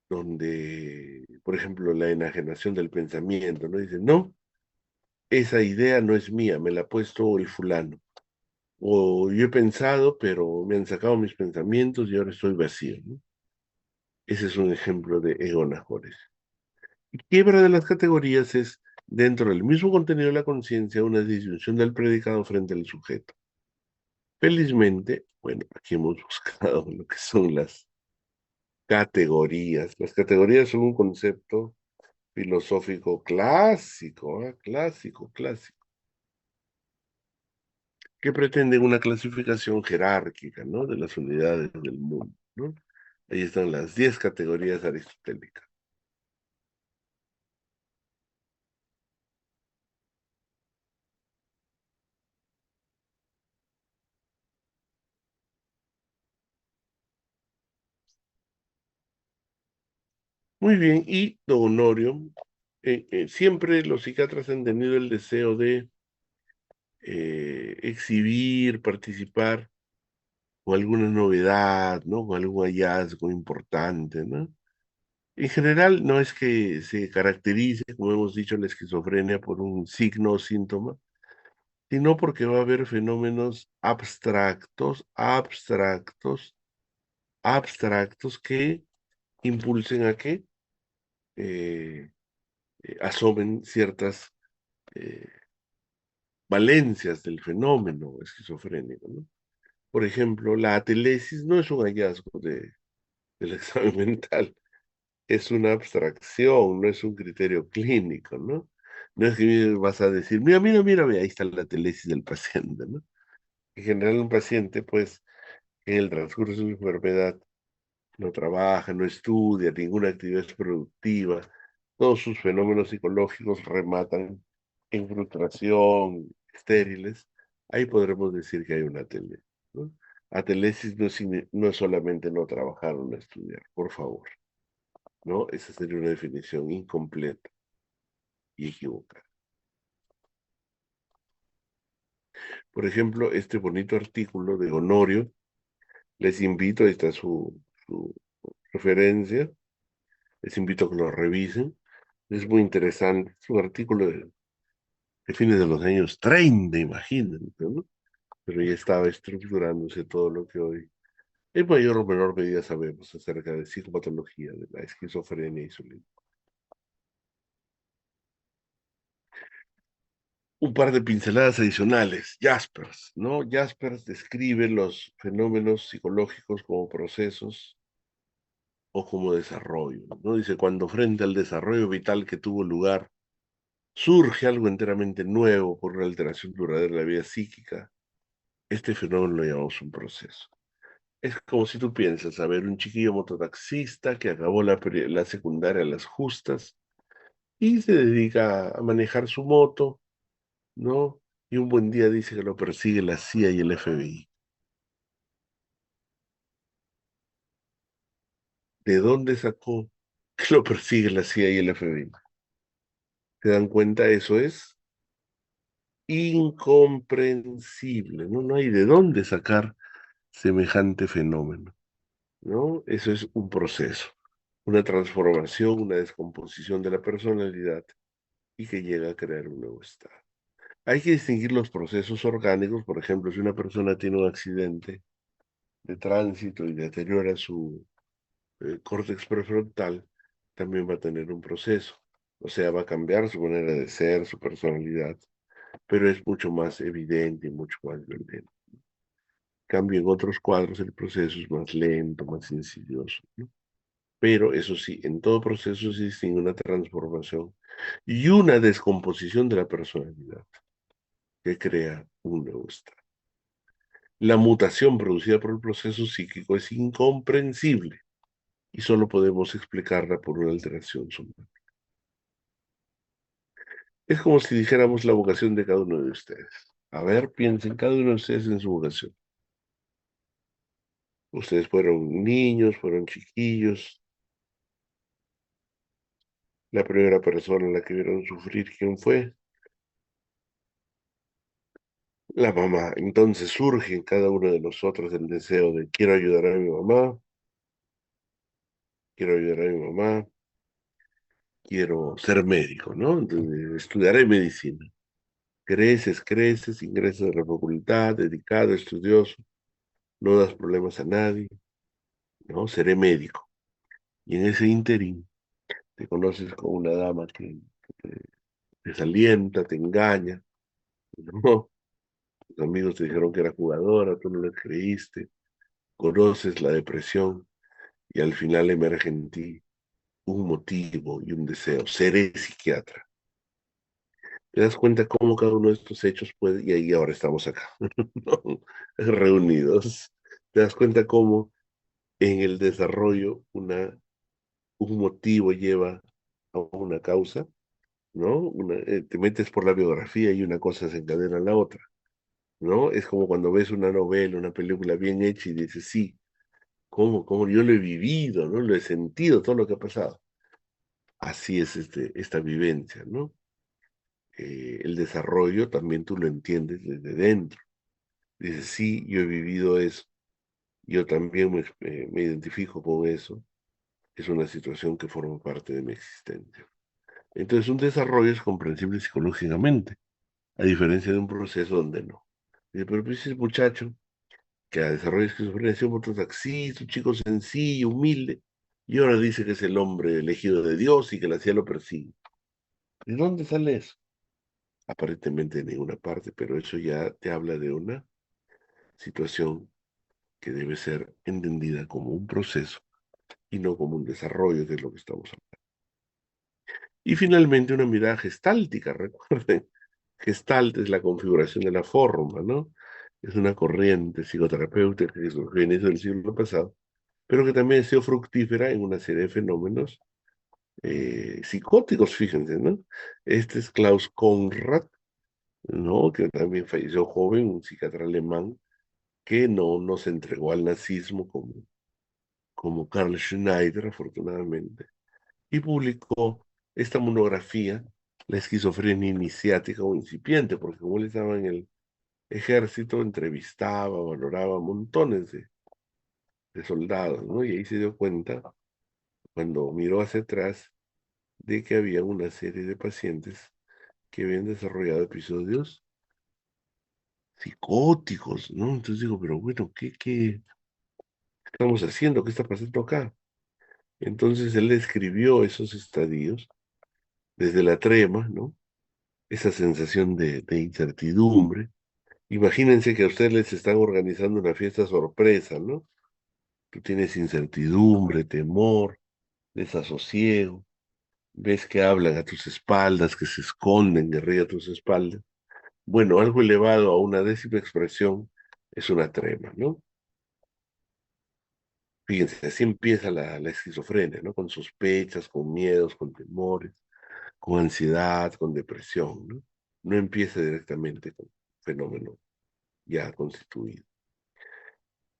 Donde, por ejemplo, la enajenación del pensamiento, ¿no? Dice, no, esa idea no es mía, me la ha puesto el fulano. O yo he pensado, pero me han sacado mis pensamientos y ahora estoy vacío, ¿no? Ese es un ejemplo de egonajores. Y quiebra de las categorías es, dentro del mismo contenido de la conciencia, una disyunción del predicado frente al sujeto. Felizmente, bueno, aquí hemos buscado lo que son las categorías. Las categorías son un concepto filosófico clásico, ¿eh? Clásico, clásico, que pretende una clasificación jerárquica, ¿no? De las unidades del mundo, ¿no? Ahí están las 10 categorías aristotélicas. Muy bien, y don Honorio, siempre los psiquiatras han tenido el deseo de exhibir, participar con alguna novedad, ¿no? Con algún hallazgo importante, ¿no? En general, no es que se caracterice, como hemos dicho, la esquizofrenia por un signo o síntoma, sino porque va a haber fenómenos abstractos que impulsen a que eh, asomen ciertas eh, valencias del fenómeno esquizofrénico, ¿no? Por ejemplo, la atelesis no es un hallazgo del examen mental, es una abstracción, no es un criterio clínico, ¿no? No es que vas a decir, mira, mira, mira, ve, ahí está la telesis del paciente, ¿no? En general, un paciente, pues, en el transcurso de su enfermedad, no trabaja, no estudia, ninguna actividad es productiva, Todos sus fenómenos psicológicos rematan en frustración, estériles. Ahí podremos decir que hay una atelesis, ¿no? Atelesis no es solamente no trabajar o no estudiar, por favor, ¿no? Esa sería una definición incompleta y equivocada. Por ejemplo, este bonito artículo de Honorio, les invito, ahí está su referencia, les invito a que lo revisen. Es muy interesante, es un artículo de fines de los años 30, imagínense, ¿no? Pero ya estaba estructurándose todo lo que hoy, en mayor o menor medida, sabemos acerca de psicopatología, de la esquizofrenia y su libro. Un par de pinceladas adicionales. Jaspers, ¿no? Jaspers describe los fenómenos psicológicos como procesos o como desarrollo, ¿no? Dice, cuando frente al desarrollo vital que tuvo lugar, surge algo enteramente nuevo por una alteración duradera de la vida psíquica. Este fenómeno lo llamamos un proceso. Es como si tú piensas, a ver, un chiquillo mototaxista que acabó la secundaria a las justas y se dedica a manejar su moto, ¿no? Y un buen día dice que lo persigue la CIA y el FBI. ¿De dónde sacó que lo persigue la CIA y el FBI? ¿Se dan cuenta? Eso es incomprensible, ¿no? No hay de dónde sacar semejante fenómeno, ¿no? Eso es un proceso, una transformación, una descomposición de la personalidad y que llega a crear un nuevo estado. Hay que distinguir los procesos orgánicos, por ejemplo, si una persona tiene un accidente de tránsito y deteriora su córtex prefrontal, también va a tener un proceso. O sea, va a cambiar su manera de ser, su personalidad, pero es mucho más evidente y mucho más violento. Cambio en otros cuadros, el proceso es más lento, más insidioso, ¿no? Pero eso sí, en todo proceso se distingue una transformación y una descomposición de la personalidad que crea un nuevo estado. La mutación producida por el proceso psíquico es incomprensible y solo podemos explicarla por una alteración somática. Es como si dijéramos la vocación de cada uno de ustedes. A ver, piensen cada uno de ustedes en su vocación. Ustedes fueron niños, fueron chiquillos, la primera persona a la que vieron sufrir, ¿quién fue? La mamá. Entonces surge en cada uno de nosotros el deseo de quiero ayudar a mi mamá, quiero ayudar a mi mamá, quiero ser médico, ¿no? Entonces, estudiaré medicina. Creces, creces, ingresas a la facultad, dedicado, estudioso, no das problemas a nadie, ¿no? Seré médico. Y en ese ínterin te conoces con una dama que te desalienta, te engaña, ¿no? Tus amigos te dijeron que era jugadora, tú no le creíste, conoces la depresión y al final emerge en ti un motivo y un deseo, seré psiquiatra. Te das cuenta cómo cada uno de estos hechos puede, y ahí ahora estamos acá, ¿no? Reunidos. Te das cuenta cómo en el desarrollo un motivo lleva a una causa, ¿no? Te metes por la biografía y una cosa se encadena a la otra, ¿no? Es como cuando ves una novela, una película bien hecha y dices, sí, cómo yo lo he vivido, ¿no? Lo he sentido, todo lo que ha pasado. Así es esta vivencia, ¿no? El desarrollo también tú lo entiendes desde dentro. Dices, sí, yo he vivido eso, yo también me identifico con eso, es una situación que forma parte de mi existencia. Entonces, un desarrollo es comprensible psicológicamente, a diferencia de un proceso donde no. Dice, pero pues ese muchacho que a desarrollo esquizofrenia es un mototaxista, un chico sencillo, humilde, y ahora dice que es el hombre elegido de Dios y que la CIA lo persigue. ¿De dónde sale eso? Aparentemente de ninguna parte, pero eso ya te habla de una situación que debe ser entendida como un proceso y no como un desarrollo, que es lo que estamos hablando. Y finalmente una mirada gestáltica, recuerden, gestalt es la configuración de la forma, ¿no? Es una corriente psicoterapéutica que surgió a inicios del siglo pasado, pero que también ha sido fructífera en una serie de fenómenos psicóticos, fíjense, ¿no? Este es Klaus Konrad, ¿no? Que también falleció joven, un psiquiatra alemán, que no se entregó al nazismo como Karl Schneider, afortunadamente, y publicó esta monografía, La esquizofrenia iniciática o incipiente, porque como él estaba en el ejército, entrevistaba, valoraba montones de soldados, ¿no? Y ahí se dio cuenta, cuando miró hacia atrás, de que había una serie de pacientes que habían desarrollado episodios psicóticos, ¿no? Entonces digo, pero bueno, ¿qué estamos haciendo? ¿Qué está pasando acá? Entonces él escribió esos estadios desde la trema, ¿no? Esa sensación de incertidumbre. Imagínense que a ustedes les están organizando una fiesta sorpresa, ¿no? Tú tienes incertidumbre, temor, desasosiego, ves que hablan a tus espaldas, que se esconden de arriba a tus espaldas. Bueno, algo elevado a una décima expresión es una trema, ¿no? Fíjense, así empieza la esquizofrenia, ¿no? Con sospechas, con miedos, con temores, con ansiedad, con depresión, ¿no? No empieza directamente con fenómeno ya constituido.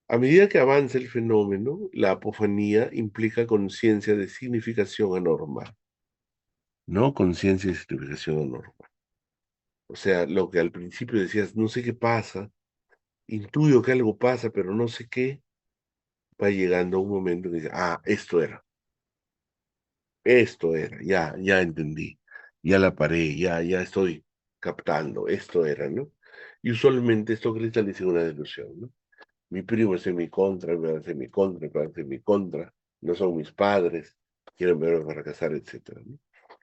A medida que avanza el fenómeno, la apofanía implica conciencia de significación anormal, ¿no? Conciencia de significación anormal. O sea, lo que al principio decías, no sé qué pasa, intuyo que algo pasa, pero no sé qué, va llegando a un momento que dice, ah, ya entendí, ya la paré, ya estoy captando, esto era, ¿no? Y usualmente esto cristaliza en una delusión, ¿no? Mi primo es en mi contra, me hace en mi contra, me hace en mi contra, no son mis padres, quieren verme para casar, etcétera, ¿no?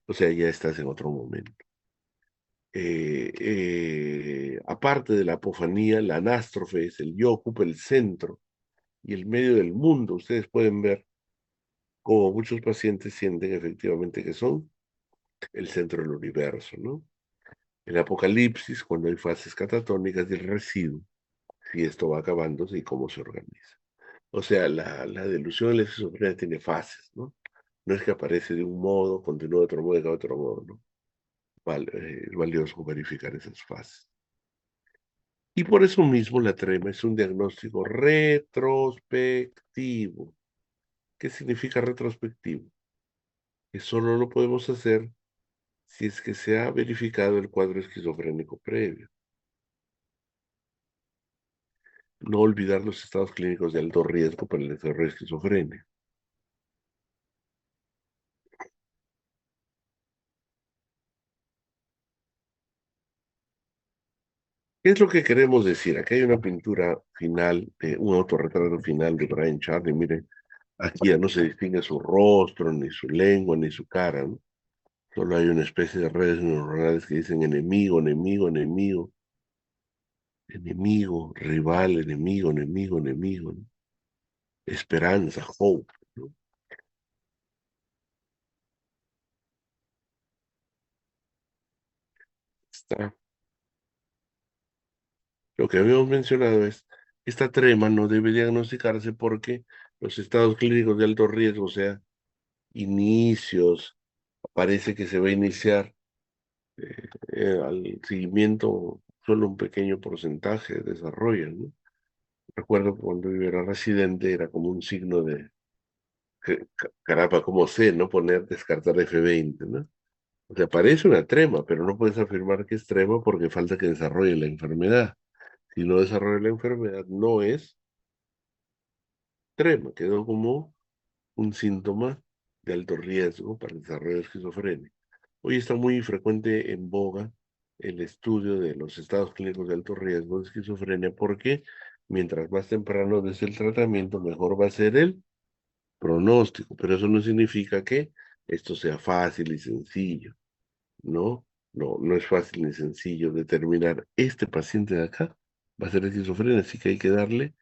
O sea, ya estás en otro momento. Aparte de la apofanía, la anástrofe es el yo ocupa el centro y el medio del mundo. Ustedes pueden ver cómo muchos pacientes sienten efectivamente que son el centro del universo, ¿no? El apocalipsis, cuando hay fases catatónicas del residuo, si esto va acabándose y cómo se organiza. O sea, la delusión de la esquizofrenia tiene fases, ¿no? No es que aparece de un modo, continúa de otro modo y de otro modo, ¿no? Es valioso verificar esas fases. Y por eso mismo la trema es un diagnóstico retrospectivo. ¿Qué significa retrospectivo? Que solo lo podemos hacer si es que se ha verificado el cuadro esquizofrénico previo. No olvidar los estados clínicos de alto riesgo para el desarrollo de esquizofrenia. ¿Qué es lo que queremos decir? Aquí hay una pintura final, un autorretrato final de Brian Charlie. Miren, aquí ya no se distingue su rostro, ni su lengua, ni su cara, ¿no? Solo hay una especie de redes neuronales que dicen enemigo, enemigo, enemigo, enemigo, rival, enemigo, enemigo, enemigo, ¿no? Esperanza, hope, ¿no? Está. Lo que habíamos mencionado es, esta trema no debe diagnosticarse porque los estados clínicos de alto riesgo, o sea, inicios, parece que se va a iniciar al seguimiento, solo un pequeño porcentaje de desarrollo, ¿no? Recuerdo que cuando yo era residente era como un signo de, caramba, ¿cómo sé, no? Poner, descartar F20, ¿no? O sea, parece una trema, pero no puedes afirmar que es trema porque falta que desarrolle la enfermedad. Si no desarrolla la enfermedad, no es trema, quedó como un síntoma de alto riesgo para el desarrollo de esquizofrenia. Hoy está muy frecuente en boga el estudio de los estados clínicos de alto riesgo de esquizofrenia porque mientras más temprano des el tratamiento, mejor va a ser el pronóstico, pero eso no significa que esto sea fácil y sencillo, ¿no? No es fácil ni sencillo determinar este paciente de acá va a ser esquizofrenia, así que hay que darle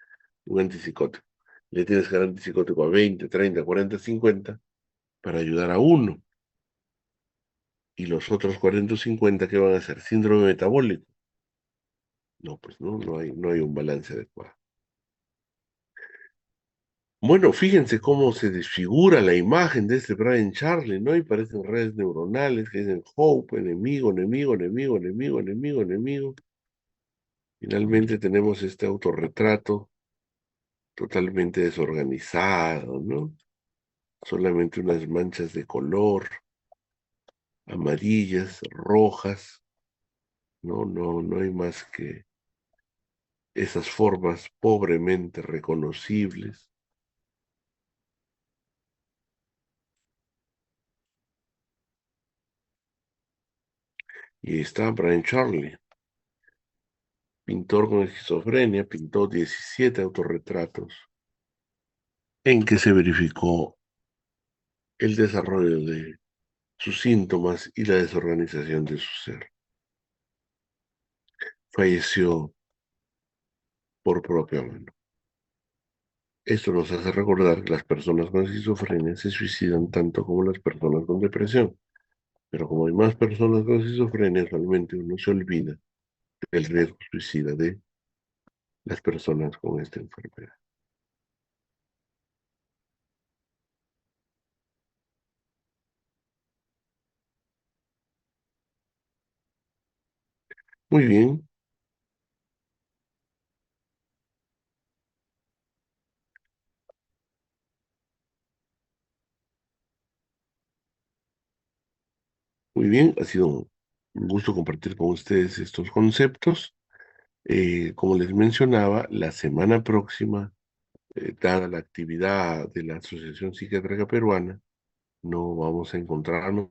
un antipsicótico. Le tienes que dar antipsicótico a 20, 30, 40, 50 para ayudar a uno. Y los otros 40 o 50 que van a ser síndrome metabólico. No, pues no hay un balance adecuado. Bueno, fíjense cómo se desfigura la imagen de este Brian Charlie, ¿no? Y parecen redes neuronales que dicen Hope, enemigo, enemigo, enemigo, enemigo, enemigo, enemigo. Finalmente tenemos este autorretrato totalmente desorganizado, ¿no? Solamente unas manchas de color, amarillas, rojas, no, no, no hay más que esas formas pobremente reconocibles. Y está Brian Charlie, pintor con esquizofrenia, pintó 17 autorretratos en que se verificó el desarrollo de sus síntomas y la desorganización de su ser. Falleció por propia mano. Esto nos hace recordar que las personas con esquizofrenia se suicidan tanto como las personas con depresión, pero como hay más personas con esquizofrenia, realmente uno se olvida del riesgo suicida de las personas con esta enfermedad. Muy bien, muy bien, ha sido un gusto compartir con ustedes estos conceptos. Como les mencionaba, la semana próxima, dada la actividad de la Asociación Psiquiátrica Peruana, no vamos a encontrarnos